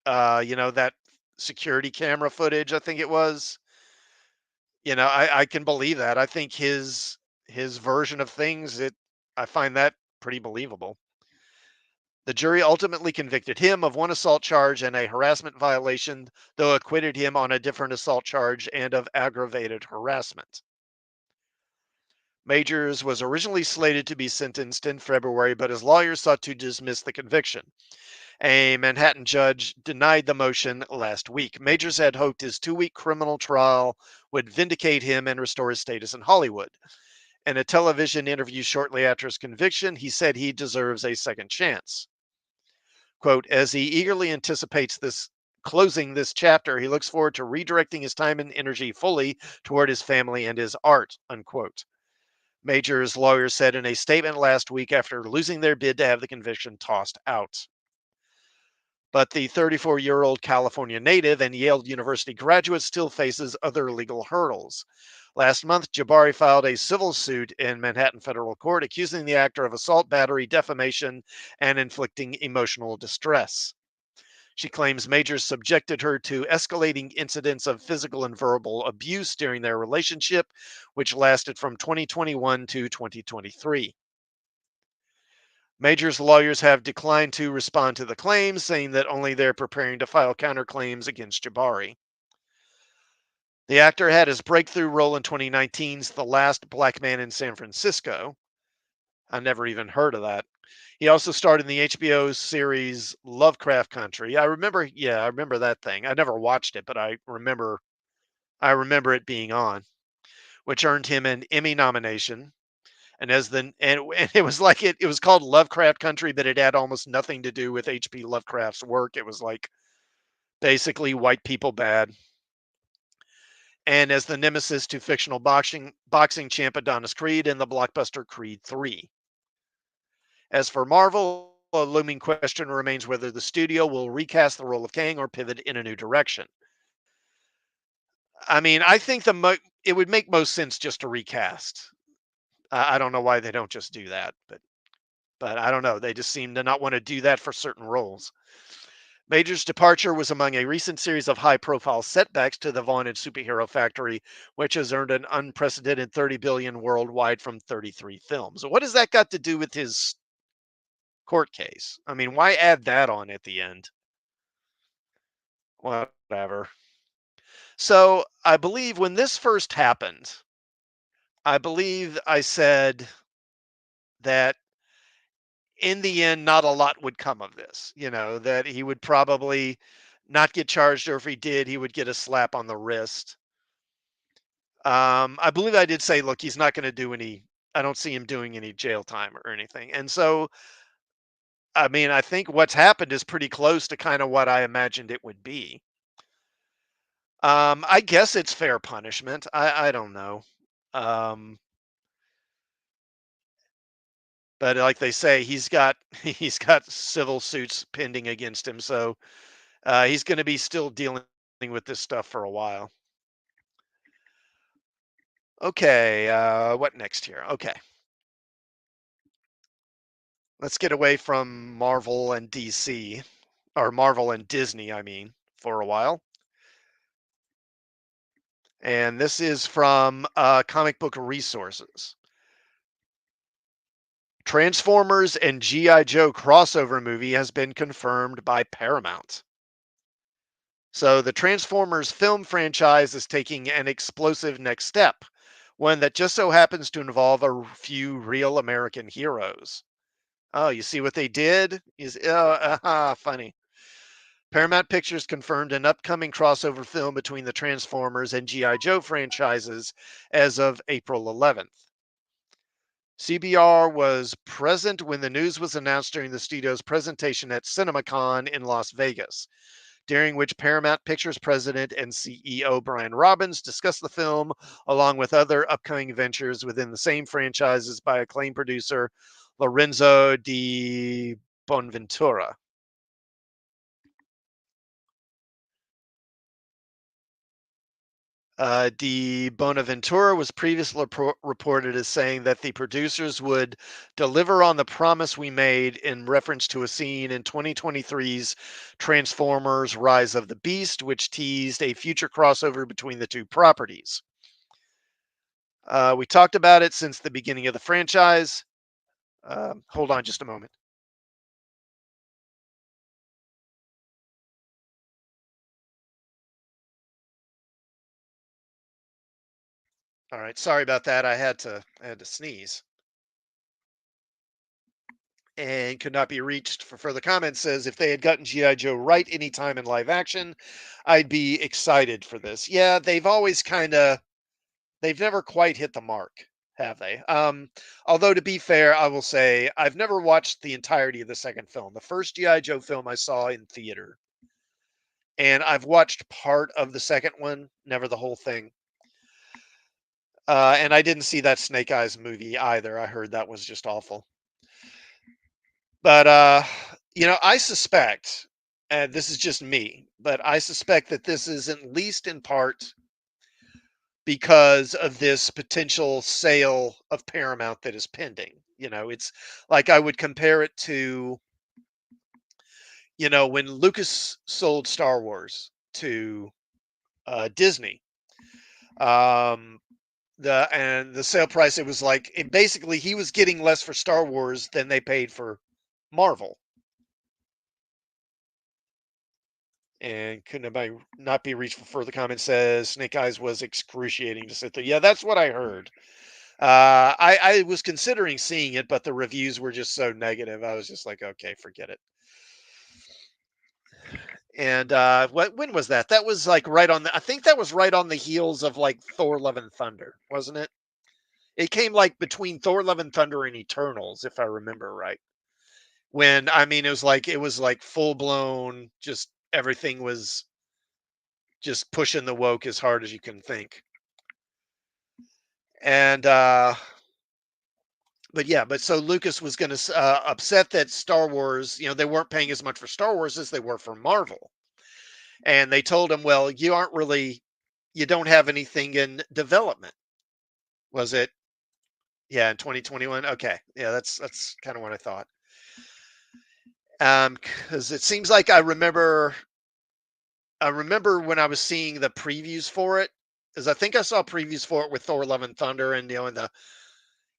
that security camera footage, I think it was. I can believe that. I think his version of things, I find that pretty believable. The jury ultimately convicted him of one assault charge and a harassment violation, though acquitted him on a different assault charge and of aggravated harassment. Majors was originally slated to be sentenced in February, but his lawyers sought to dismiss the conviction. A Manhattan judge denied the motion last week. Majors had hoped his 2 week criminal trial would vindicate him and restore his status in Hollywood. In a television interview shortly after his conviction, he said he deserves a second chance. Quote, as he eagerly anticipates this closing this chapter, he looks forward to redirecting his time and energy fully toward his family and his art, unquote. Major's lawyers said in a statement last week after losing their bid to have the conviction tossed out. But the 34-year-old California native and Yale University graduate still faces other legal hurdles. Last month, Jabari filed a civil suit in Manhattan federal court accusing the actor of assault, battery, defamation, and inflicting emotional distress. She claims Majors subjected her to escalating incidents of physical and verbal abuse during their relationship, which lasted from 2021 to 2023. Major's lawyers have declined to respond to the claims, saying that only they're preparing to file counterclaims against Jabari. The actor had his breakthrough role in 2019's The Last Black Man in San Francisco. I never even heard of that. He also starred in the HBO series Lovecraft Country. I remember that thing. I never watched it, but I remember it being on, which earned him an Emmy nomination. And it was like it was called Lovecraft Country, but it had almost nothing to do with H.P. Lovecraft's work. It was like basically white people bad. And as the nemesis to fictional boxing champ Adonis Creed in the blockbuster Creed 3. As for Marvel, a looming question remains whether the studio will recast the role of Kang or pivot in a new direction. I mean, I think it would make most sense just to recast. I don't know why they don't just do that, but I don't know. They just seem to not want to do that for certain roles. Major's departure was among a recent series of high profile setbacks to the vaunted superhero factory, which has earned an unprecedented 30 billion worldwide from 33 films. What has that got to do with his court case? I mean, why add that on at the end? Whatever. So I believe when this first happened, I believe I said that in the end, not a lot would come of this. That he would probably not get charged, or if he did, he would get a slap on the wrist. I believe I did say, look, he's not going to do any. I don't see him doing any jail time or anything. And so, I mean, I think what's happened is pretty close to kind of what I imagined it would be. I guess it's fair punishment. I don't know. Um, but like they say, he's got he's got civil suits pending against him, so he's going to be still dealing with this stuff for a while. Okay, what next here? Okay, let's get away from Marvel and DC, or Marvel and Disney, I mean, for a while. And this is from Comic Book Resources. Transformers and G.I. Joe crossover movie has been confirmed by Paramount. So the Transformers film franchise is taking an explosive next step, one that just so happens to involve a few real American heroes. Oh, you see what they did? Funny. Paramount Pictures confirmed an upcoming crossover film between the Transformers and G.I. Joe franchises as of April 11th. CBR was present when the news was announced during the studio's presentation at CinemaCon in Las Vegas, during which Paramount Pictures president and CEO Brian Robbins discussed the film along with other upcoming ventures within the same franchises by acclaimed producer Lorenzo di Bonaventura. De Bonaventura was previously reported as saying that the producers would deliver on the promise we made in reference to a scene in 2023's Transformers Rise of the Beast, which teased a future crossover between the two properties. We talked about it since the beginning of the franchise. Hold on just a moment. All right, sorry about that. I had to sneeze. And could not be reached for further comment. Says if they had gotten GI Joe right anytime in live action, I'd be excited for this. Yeah, they've never quite hit the mark, have they? Although to be fair, I will say I've never watched the entirety of the second film. The first GI Joe film I saw in theater, and I've watched part of the second one, never the whole thing. And I didn't see that Snake Eyes movie either. I heard that was just awful. But I suspect, and this is just me, but I suspect that this is at least in part because of this potential sale of Paramount that is pending. It's like I would compare it to, when Lucas sold Star Wars to Disney. Um, the sale price, it was like basically he was getting less for Star Wars than they paid for Marvel. And could nobody not be reached for further comment? Says Snake Eyes was excruciating to sit there. Yeah, that's what I heard. I was considering seeing it, but the reviews were just so negative. I was just like, okay, forget it. And when was that? That was like right on the. I think that was right on the heels of like Thor: Love and Thunder, wasn't it? It came like between Thor: Love and Thunder and Eternals, if I remember right. When I mean, it was like full blown. Just everything was just pushing the woke as hard as you can think. And but yeah, but so Lucas was going to upset that Star Wars, they weren't paying as much for Star Wars as they were for Marvel. And they told him, well, you don't have anything in development. Was it? Yeah, in 2021. Okay. Yeah, that's kind of what I thought. Because it seems like I remember when I was seeing the previews for it, because I think I saw previews for it with Thor: Love and Thunder, and and the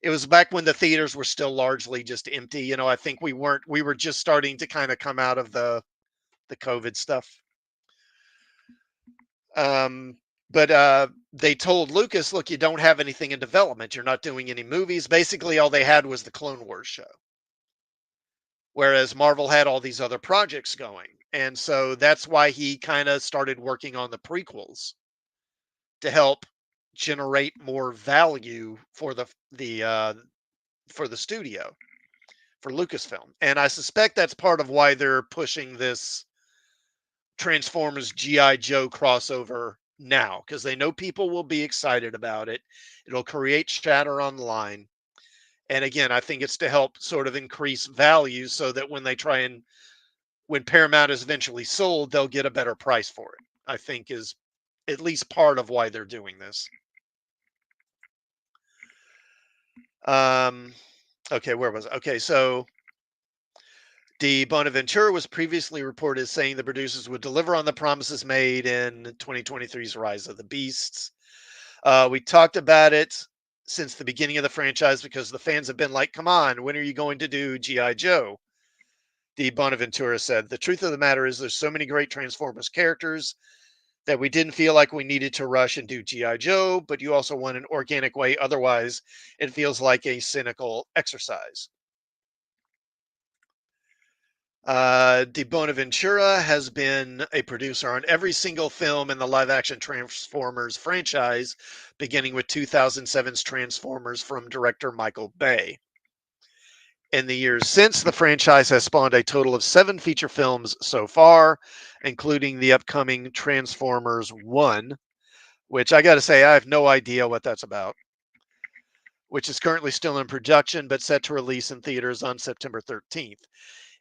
it was back when the theaters were still largely just empty. I think we were just starting to kind of come out of the COVID stuff. Um, but they told Lucas, look, you don't have anything in development. You're not doing any movies. Basically, all they had was the Clone Wars show, whereas Marvel had all these other projects going. And so that's why he kind of started working on the prequels to help generate more value for the studio, for Lucasfilm. And I suspect that's part of why they're pushing this Transformers GI Joe crossover now, because they know people will be excited about it. It'll create chatter online. And again, I think it's to help sort of increase value so that when Paramount is eventually sold, they'll get a better price for it. I think is at least part of why they're doing this. Um, okay, where was it? Okay, so the Bonaventura was previously reported as saying the producers would deliver on the promises made in 2023's Rise of the Beasts. We talked about it since the beginning of the franchise because the fans have been like, come on, when are you going to do G.I. Joe? The Bonaventura said, the truth of the matter is there's so many great Transformers characters that we didn't feel like we needed to rush and do G.I. Joe, but you also want an organic way. Otherwise, it feels like a cynical exercise. De Bonaventura has been a producer on every single film in the live action Transformers franchise, beginning with 2007's Transformers from director Michael Bay. In the years since, the franchise has spawned a total of 7 feature films so far, including the upcoming Transformers 1, which I got to say, I have no idea what that's about, which is currently still in production but set to release in theaters on September 13th.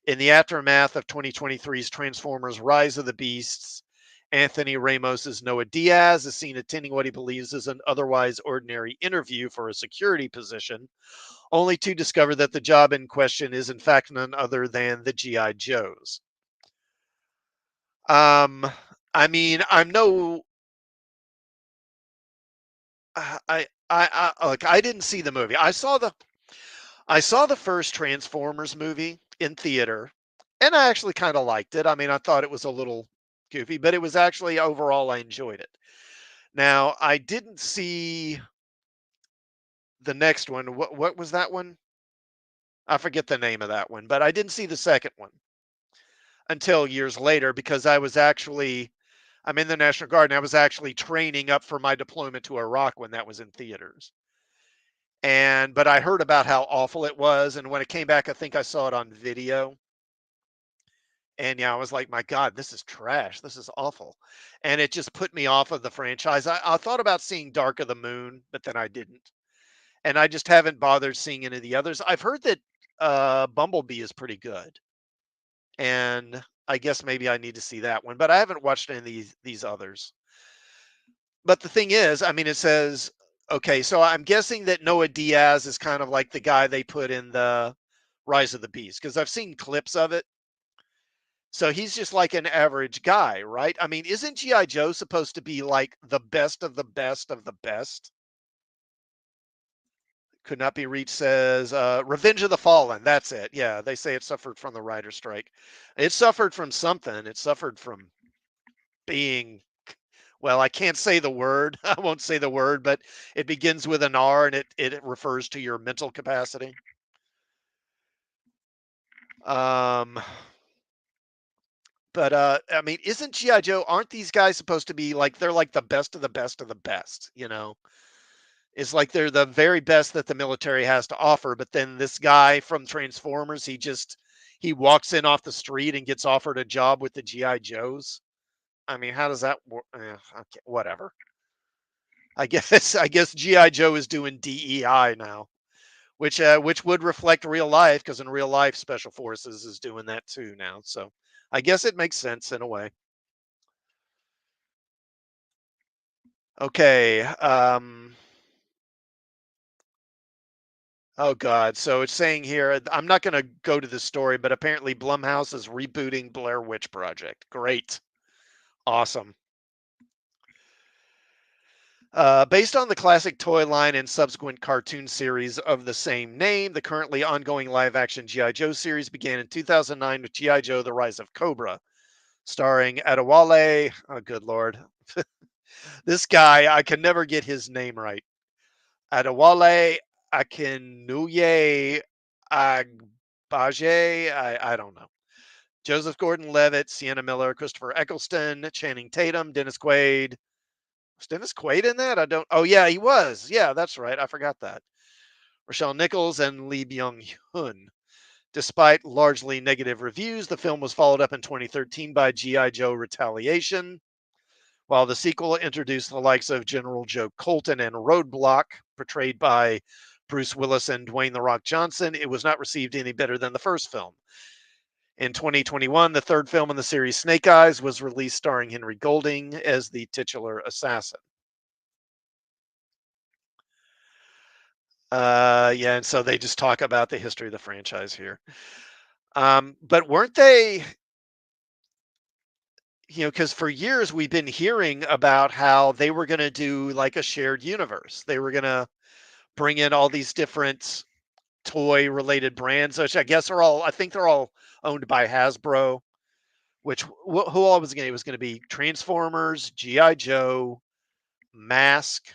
In the aftermath of 2023's Transformers Rise of the Beasts, Anthony Ramos' Noah Diaz is seen attending what he believes is an otherwise ordinary interview for a security position, only to discover that the job in question is in fact none other than the G.I. Joes. Um, I mean, I'm no, look, I didn't see the movie. I saw the first Transformers movie in theater, and I actually kind of liked it. I mean, I thought it was a little goofy, but it was actually overall I enjoyed it. Now, I didn't see the next one. What was that one? I forget the name of that one, but I didn't see the second one until years later because I'm in the National Guard and I was actually training up for my deployment to Iraq when that was in theaters. But I heard about how awful it was, and when it came back, I think I saw it on video. And yeah, I was like, my God, this is trash. This is awful. And it just put me off of the franchise. I thought about seeing Dark of the Moon, but then I didn't. And I just haven't bothered seeing any of the others. I've heard that Bumblebee is pretty good. And I guess maybe I need to see that one, but I haven't watched any of these others. But the thing is, I mean, it says, okay, so I'm guessing that Noah Diaz is kind of like the guy they put in the Rise of the Beast, because I've seen clips of it. So he's just like an average guy, right? I mean, isn't G.I. Joe supposed to be like the best of the best of the best? Could not be reached says Revenge of the Fallen. That's it. Yeah, they say it suffered from the writer's strike. It suffered from something. It suffered from being, well, I can't say the word. I won't say the word, but it begins with an R and it refers to your mental capacity. Um, but I mean, isn't GI Joe? Aren't these guys supposed to be like they're like the best of the best of the best? It's like they're the very best that the military has to offer. But then this guy from Transformers, he walks in off the street and gets offered a job with the GI Joes. I mean, how does that work? Okay, whatever. I guess GI Joe is doing DEI now, which would reflect real life because in real life Special Forces is doing that too now. So I guess it makes sense in a way. Okay. Oh God. So it's saying here, I'm not going to go to the story, but apparently Blumhouse is rebooting Blair Witch Project. Great. Awesome. Based on the classic toy line and subsequent cartoon series of the same name, the currently ongoing live action G.I. Joe series began in 2009 with G.I. Joe The Rise of Cobra, starring Adewale. Oh, good Lord. This guy, I can never get his name right. Adewale Akinnuye Agbaje. I don't know. Joseph Gordon-Levitt, Sienna Miller, Christopher Eccleston, Channing Tatum, Dennis Quaid. Was Dennis Quaid in that? I don't. Oh yeah, he was. Yeah, that's right. I forgot that. Rochelle Nichols and Lee Byung-hun. Despite largely negative reviews, the film was followed up in 2013 by G.I. Joe Retaliation, while the sequel introduced the likes of General Joe Colton and Roadblock, portrayed by Bruce Willis and Dwayne The Rock Johnson. It was not received any better than the first film. In 2021, the third film in the series, Snake Eyes, was released starring Henry Golding as the titular assassin. Yeah, and so they just talk about the history of the franchise here. But weren't they, because for years we've been hearing about how they were going to do like a shared universe. They were going to bring in all these different toy related brands, which I guess are all, I think they're all owned by Hasbro, which who all was going to, it was going to be Transformers, G.I. Joe, Mask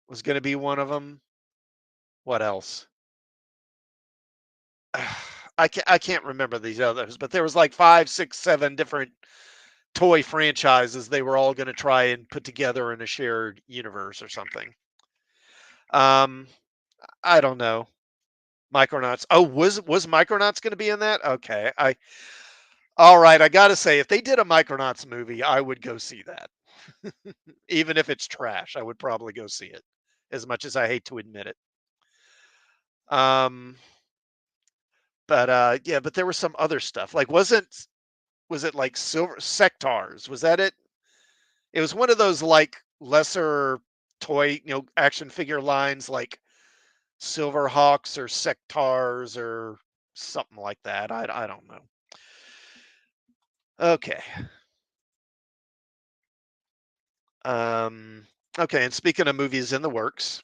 was going to be one of them. What else? I can't remember these others, but there was like 5, 6, 7 different toy franchises they were all going to try and put together in a shared universe or something. Um, I don't know. Micronauts. Oh, was Micronauts going to be in that? Okay. All right, I got to say if they did a Micronauts movie, I would go see that. Even if it's trash, I would probably go see it. As much as I hate to admit it. Um, but yeah, but there was some other stuff. Like was it like Silver Sectars? Was that it? It was one of those like lesser toy, action figure lines like Silverhawks or Sectars or something like that. I don't know. Okay. Um, okay, and speaking of movies in the works,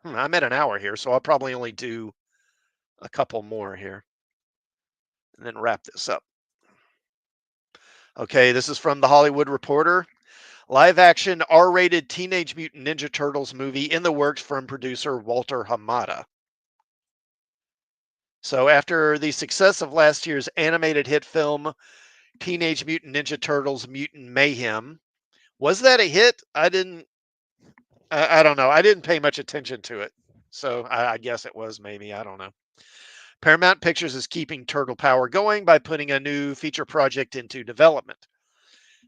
I'm at an hour here, so I'll probably only do a couple more here and then wrap this up. Okay, this is from the Hollywood Reporter. Live action R rated Teenage Mutant Ninja Turtles movie in the works from producer Walter Hamada. So, after the success of last year's animated hit film, Teenage Mutant Ninja Turtles Mutant Mayhem, was that a hit? I don't know. I didn't pay much attention to it. So, I guess it was maybe. I don't know. Paramount Pictures is keeping Turtle Power going by putting a new feature project into development.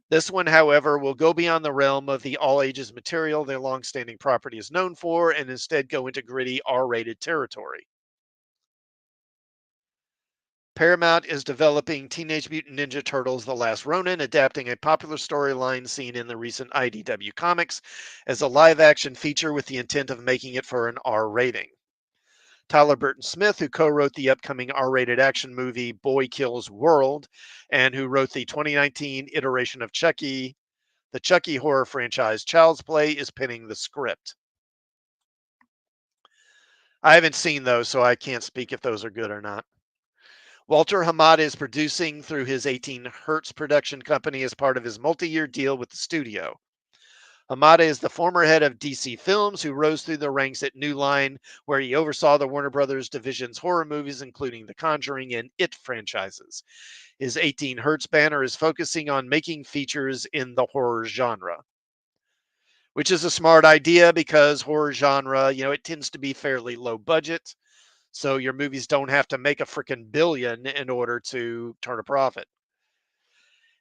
This one, however, will go beyond the realm of the all ages material their long-standing property is known for and instead go into gritty R-rated territory. Paramount is developing Teenage Mutant Ninja Turtles: The Last Ronin, adapting a popular storyline seen in the recent IDW comics as a live-action feature with the intent of making it for an R rating. Tyler Burton Smith, who co-wrote the upcoming R-rated action movie Boy Kills World, and who wrote the 2019 iteration of Chucky, the Chucky horror franchise Child's Play, is penning the script. I haven't seen those, so I can't speak if those are good or not. Walter Hamada is producing through his 18 Hertz production company as part of his multi-year deal with the studio. Hamada is the former head of DC Films who rose through the ranks at New Line, where he oversaw the Warner Brothers division's horror movies, including the Conjuring and It franchises. His 18 Hertz banner is focusing on making features in the horror genre, which is a smart idea because horror genre, it tends to be fairly low budget. So your movies don't have to make a freaking billion in order to turn a profit.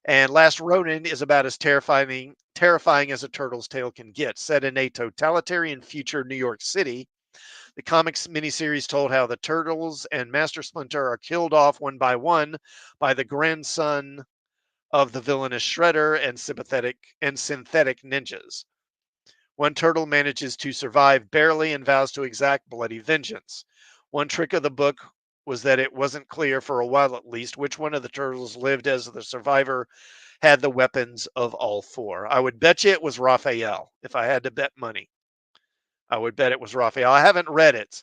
And Last Ronin is about as terrifying as a turtle's tale can get. Set in a totalitarian future New York City, the comics miniseries told how the Turtles and Master Splinter are killed off one by one by the grandson of the villainous Shredder and synthetic ninjas. One turtle manages to survive barely and vows to exact bloody vengeance. One trick of the book was that it wasn't clear, for a while at least, which one of the turtles lived as the survivor had the weapons of all four. I would bet you it was Raphael. If I had to bet money, I would bet it was Raphael. I haven't read it,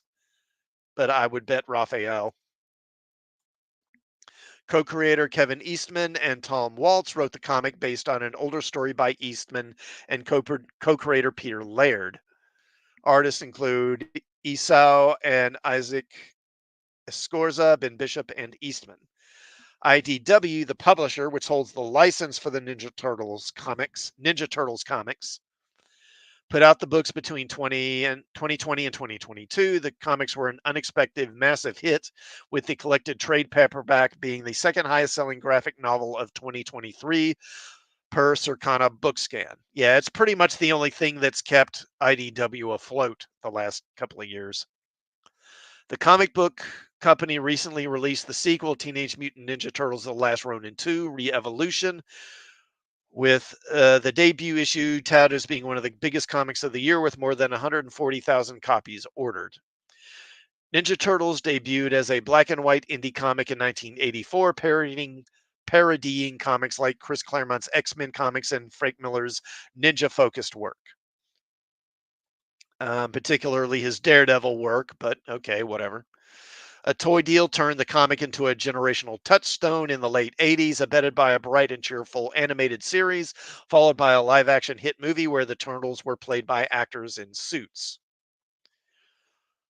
but I would bet Raphael. Co-creator Kevin Eastman and Tom Waltz wrote the comic based on an older story by Eastman and co-creator Peter Laird. Artists include Esau and Isaac Escorza, Ben Bishop, and Eastman. IDW, the publisher, which holds the license for the Ninja Turtles comics, put out the books between 2020 and 2022. The comics were an unexpected, massive hit, with the collected trade paperback being the second highest selling graphic novel of 2023 per Circana Bookscan. Yeah, it's pretty much the only thing that's kept IDW afloat the last couple of years. The comic book company recently released the sequel, Teenage Mutant Ninja Turtles: The Last Ronin 2: Re-Evolution, with the debut issue touted as being one of the biggest comics of the year, with more than 140,000 copies ordered. Ninja Turtles debuted as a black and white indie comic in 1984, parodying comics like Chris Claremont's X-Men comics and Frank Miller's ninja-focused work, particularly his Daredevil work, but okay, whatever. A toy deal turned the comic into a generational touchstone in the late 80s, abetted by a bright and cheerful animated series, followed by a live action hit movie where the Turtles were played by actors in suits.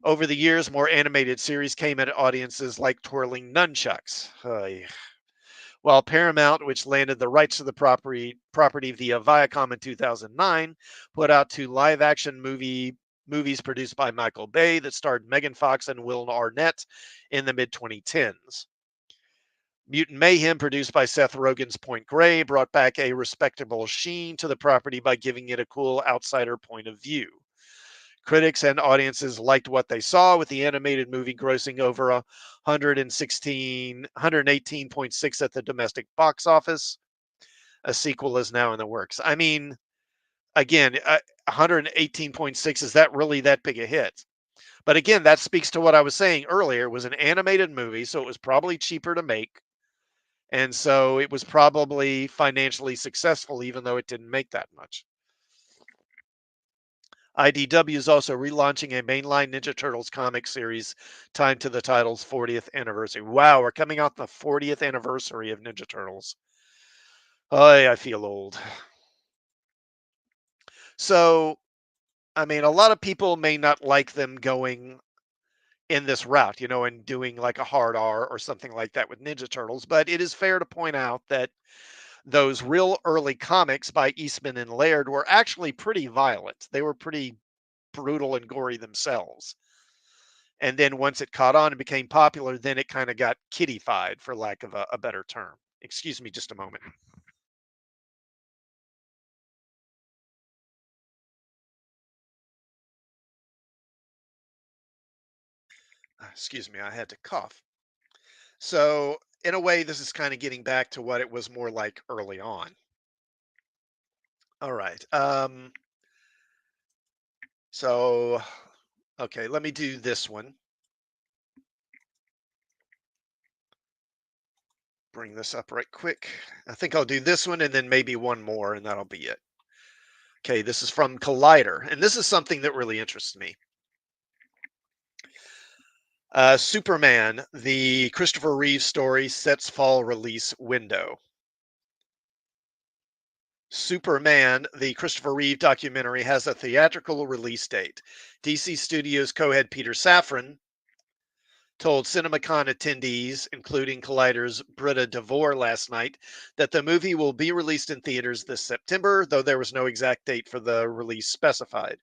Over the years, more animated series came at audiences like Twirling Nunchucks. While Paramount, which landed the rights to the property via Viacom in 2009, put out two live action movies produced by Michael Bay that starred Megan Fox and Will Arnett in the mid 2010s. Mutant Mayhem, produced by Seth Rogen's Point Grey, brought back a respectable sheen to the property by giving it a cool outsider point of view. Critics and audiences liked what they saw, with the animated movie grossing over 118.6 at the domestic box office. A sequel is now in the works. I mean, again, 118.6, is that really that big a hit? But again, that speaks to what I was saying earlier. It was an animated movie, so it was probably cheaper to make. And so it was probably financially successful, even though it didn't make that much. IDW is also relaunching a mainline Ninja Turtles comic series timed to the title's 40th anniversary. Wow, we're coming out the 40th anniversary of Ninja Turtles. I feel old. So, I mean, a lot of people may not like them going in this route, and doing like a hard R or something like that with Ninja Turtles, but it is fair to point out that those real early comics by Eastman and Laird were actually pretty violent. They were pretty brutal and gory themselves. And then once it caught on and became popular, then it kind of got kiddified, for lack of a better term. Excuse me just a moment. Excuse me, I had to cough. So, in a way, this is kind of getting back to what it was more like early on. All right. So, okay, let me do this one. Bring this up right quick. I think I'll do this one and then maybe one more, and that'll be it. Okay, this is from Collider, and this is something that really interests me. Superman, the Christopher Reeve story, sets fall release window. Superman, the Christopher Reeve documentary, has a theatrical release date. DC Studios co-head Peter Safran told CinemaCon attendees, including Collider's Britta DeVore last night, that the movie will be released in theaters this September, though there was no exact date for the release specified.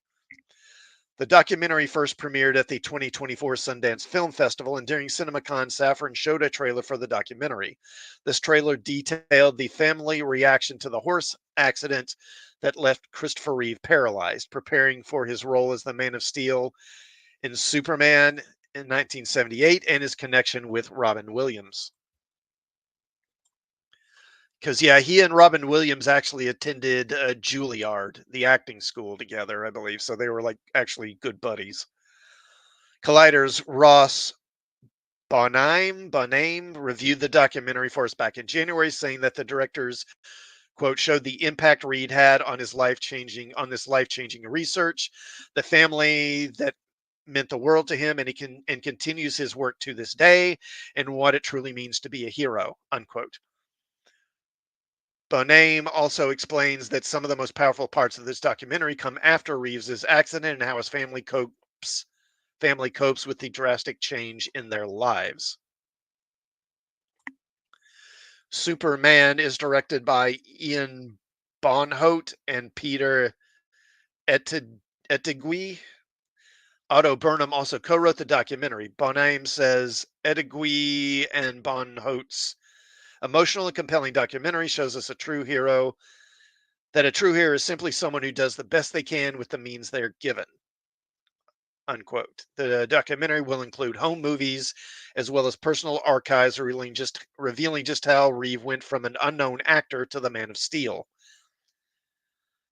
The documentary first premiered at the 2024 Sundance Film Festival, and during CinemaCon, Safran showed a trailer for the documentary. This trailer detailed the family reaction to the horse accident that left Christopher Reeve paralyzed, preparing for his role as the Man of Steel in Superman in 1978 and his connection with Robin Williams. Because, yeah, he and Robin Williams actually attended Juilliard, the acting school, together, I believe. So they were like actually good buddies. Collider's Ross Boname reviewed the documentary for us back in January, saying that the director's quote showed the impact Reed had on his life-changing research, the family that meant the world to him, and continues his work to this day, and what it truly means to be a hero, unquote. Boname also explains that some of the most powerful parts of this documentary come after Reeves's accident and how his family copes with the drastic change in their lives. Superman is directed by Ian Bonhote and Peter Etegui. Otto Burnham also co-wrote the documentary. Bonham says Etegui and Bonhote's emotional and compelling documentary shows us that a true hero is simply someone who does the best they can with the means they're given. Unquote. The documentary will include home movies as well as personal archives revealing just how Reeve went from an unknown actor to the Man of Steel.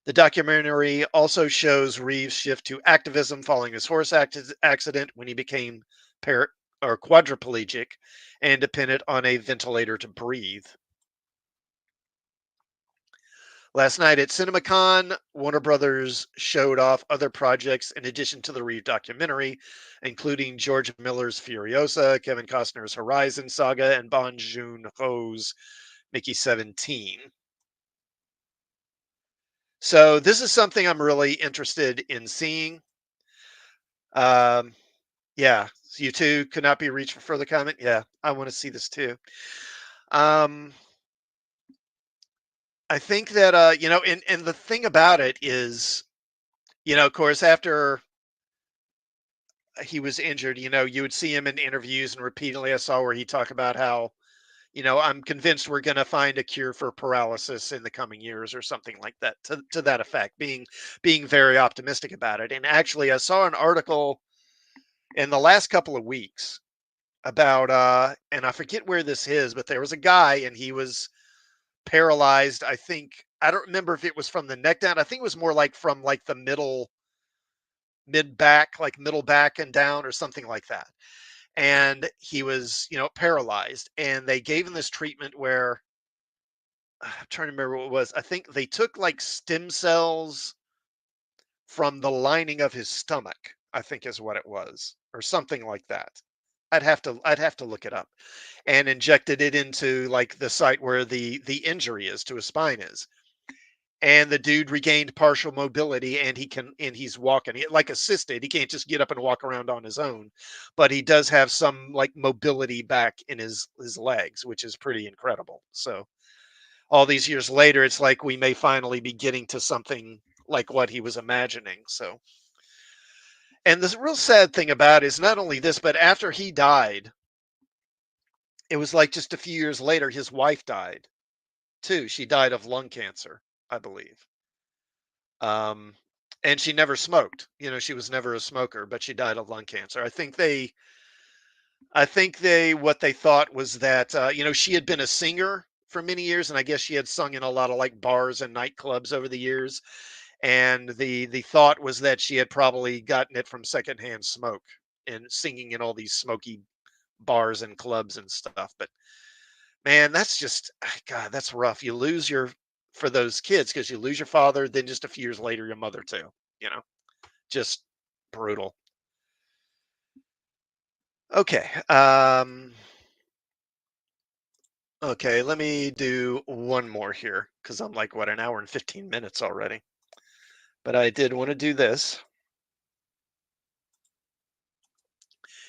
The documentary also shows Reeves' shift to activism following his horse accident when he became quadriplegic and dependent on a ventilator to breathe. Last night at CinemaCon, Warner Brothers showed off other projects in addition to the Reeve documentary, including George Miller's Furiosa, Kevin Costner's Horizon Saga, and Bong Joon-ho's Mickey 17. So this is something I'm really interested in seeing. Yeah, so you two could not be reached for further comment. Yeah, I want to see this too. Um, I think that and the thing about it is, of course, after he was injured, you would see him in interviews and repeatedly I saw where he talked about how, I'm convinced we're going to find a cure for paralysis in the coming years or something like that to that effect, being very optimistic about it. And actually, I saw an article in the last couple of weeks about and I forget where this is, but there was a guy and he was paralyzed. I don't remember if it was from the neck down. I think it was more like from like the mid back, like middle back and down or something like that. And he was, paralyzed. And they gave him this treatment where I'm trying to remember what it was. I think they took like stem cells from the lining of his stomach, I think is what it was, or something like that. I'd have to look it up, and injected it into like the site where the injury is to his spine is. And the dude regained partial mobility and he's walking like assisted. He can't just get up and walk around on his own, but he does have some like mobility back in his legs, which is pretty incredible. So all these years later, it's like we may finally be getting to something like what he was imagining. So, and the real sad thing about it is not only this, but after he died, it was like just a few years later, his wife died too. She died of lung cancer, I believe. Um, and she never smoked. She was never a smoker, but she died of lung cancer. What they thought was that, she had been a singer for many years, and I guess she had sung in a lot of like bars and nightclubs over the years. And the thought was that she had probably gotten it from secondhand smoke and singing in all these smoky bars and clubs and stuff. But man, that's just God, that's rough. You lose for those kids because you lose your father, then just a few years later, your mother too. You know, just brutal. Okay. Okay, let me do one more here because I'm like, what, an hour and 15 minutes already. But I did want to do this.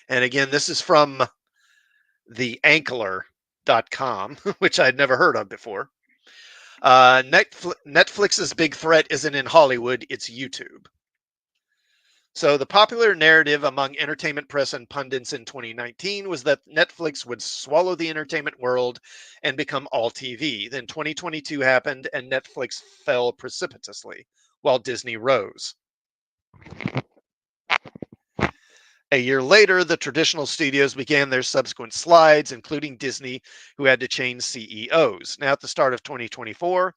And again, this is from theankler.com, which I'd never heard of before. Netflix's big threat isn't in Hollywood, it's YouTube. So the popular narrative among entertainment press and pundits in 2019 was that Netflix would swallow the entertainment world and become all TV. Then 2022 happened and Netflix fell precipitously while Disney rose. A year later, the traditional studios began their subsequent slides, including Disney, who had to change CEOs. Now, at the start of 2024,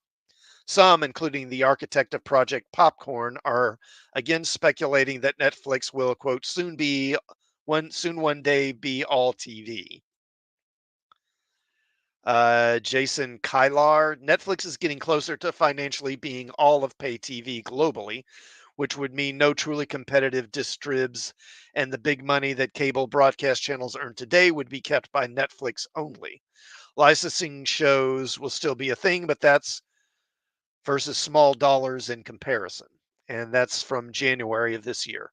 some, including the architect of Project Popcorn, are again speculating that Netflix will, quote, soon be one day be all TV. Jason Kylar, Netflix is getting closer to financially being all of pay TV globally, which would mean no truly competitive distribs, and the big money that cable broadcast channels earn today would be kept by Netflix only. Licensing shows will still be a thing, but that's versus small dollars in comparison. And that's from January of this year.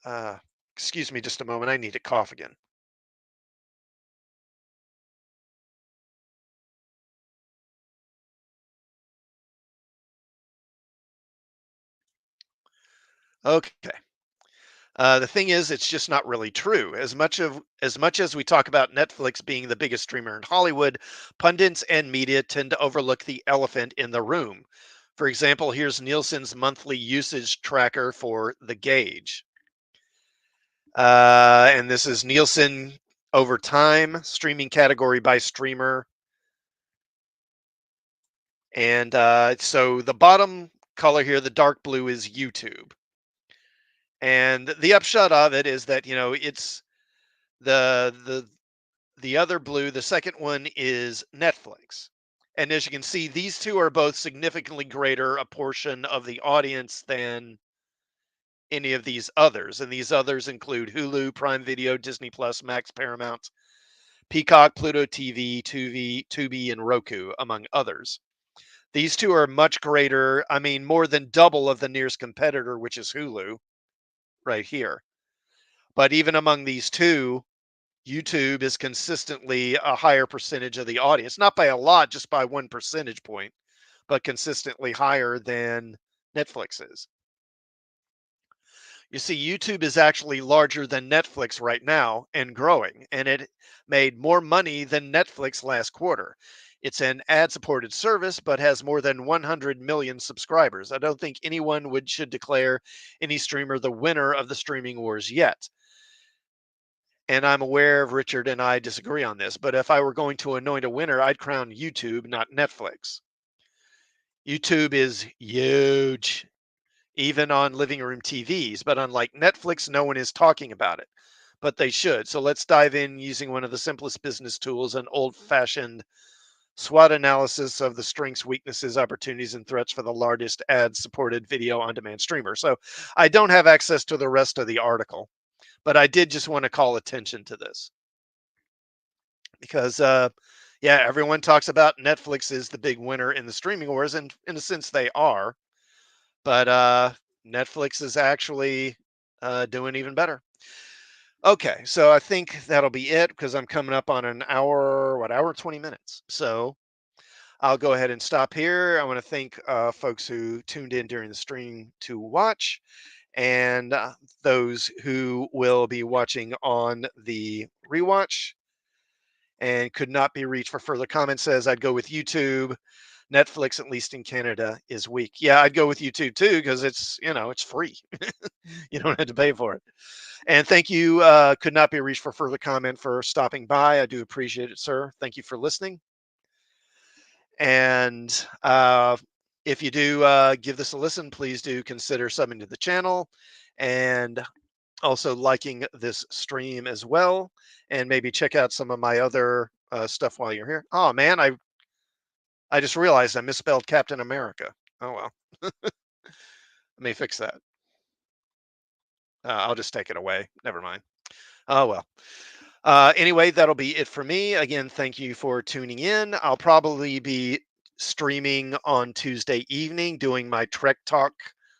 Uh, Excuse me just a moment. I need to cough again. Okay. The thing is, it's just not really true. As much as we talk about Netflix being the biggest streamer in Hollywood, pundits and media tend to overlook the elephant in the room. For example, here's Nielsen's monthly usage tracker for The Gauge. And this is Nielsen over time, streaming category by streamer. And so the bottom color here, the dark blue, is YouTube. And the upshot of it is that, it's the the other blue, the second one is Netflix. And as you can see, these two are both significantly greater a portion of the audience than any of these others. And these others include Hulu, Prime Video, Disney Plus, Max, Paramount, Peacock, Pluto TV, Tubi, and Roku, among others. These two are much greater, I mean, more than double of the nearest competitor, which is Hulu, right here. But even among these two, YouTube is consistently a higher percentage of the audience, not by a lot, just by 1 percentage point, but consistently higher than Netflix is. You see, YouTube is actually larger than Netflix right now and growing, and it made more money than Netflix last quarter. It's an ad supported service, but has more than 100 million subscribers. I don't think anyone should declare any streamer the winner of the streaming wars yet. And I'm aware of Richard and I disagree on this, but if I were going to anoint a winner, I'd crown YouTube, not Netflix. YouTube is huge, even on living room TVs, but unlike Netflix, no one is talking about it, but they should. So let's dive in using one of the simplest business tools, an old fashioned SWOT analysis of the strengths, weaknesses, opportunities, and threats for the largest ad supported video on demand streamer. So I don't have access to the rest of the article, but I did just want to call attention to this because, yeah, everyone talks about Netflix is the big winner in the streaming wars, and in a sense they are, but Netflix is actually doing even better. Okay, so I think that'll be it because I'm coming up on an hour, hour 20 minutes. So I'll go ahead and stop here. I want to thank folks who tuned in during the stream to watch, and those who will be watching on the rewatch and could not be reached for further comment. Says I'd go with YouTube. Netflix, at least in Canada, is weak. Yeah, I'd go with YouTube too because it's free. You don't have to pay for it. And thank you. Could not be reached for further comment for stopping by. I do appreciate it, sir. Thank you for listening. And if you do give this a listen, please do consider subbing to the channel and also liking this stream as well. And maybe check out some of my other stuff while you're here. Oh man, I just realized I misspelled Captain America. Oh well, let me fix that. I'll just take it away. Never mind. Oh well. Anyway, that'll be it for me. Again, thank you for tuning in. I'll probably be streaming on Tuesday evening, doing my Trek Talk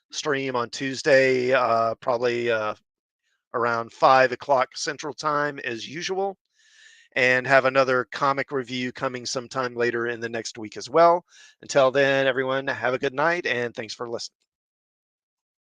stream on Tuesday, probably around 5 o'clock Central Time as usual, and have another comic review coming sometime later in the next week as well. Until then, everyone, have a good night and thanks for listening.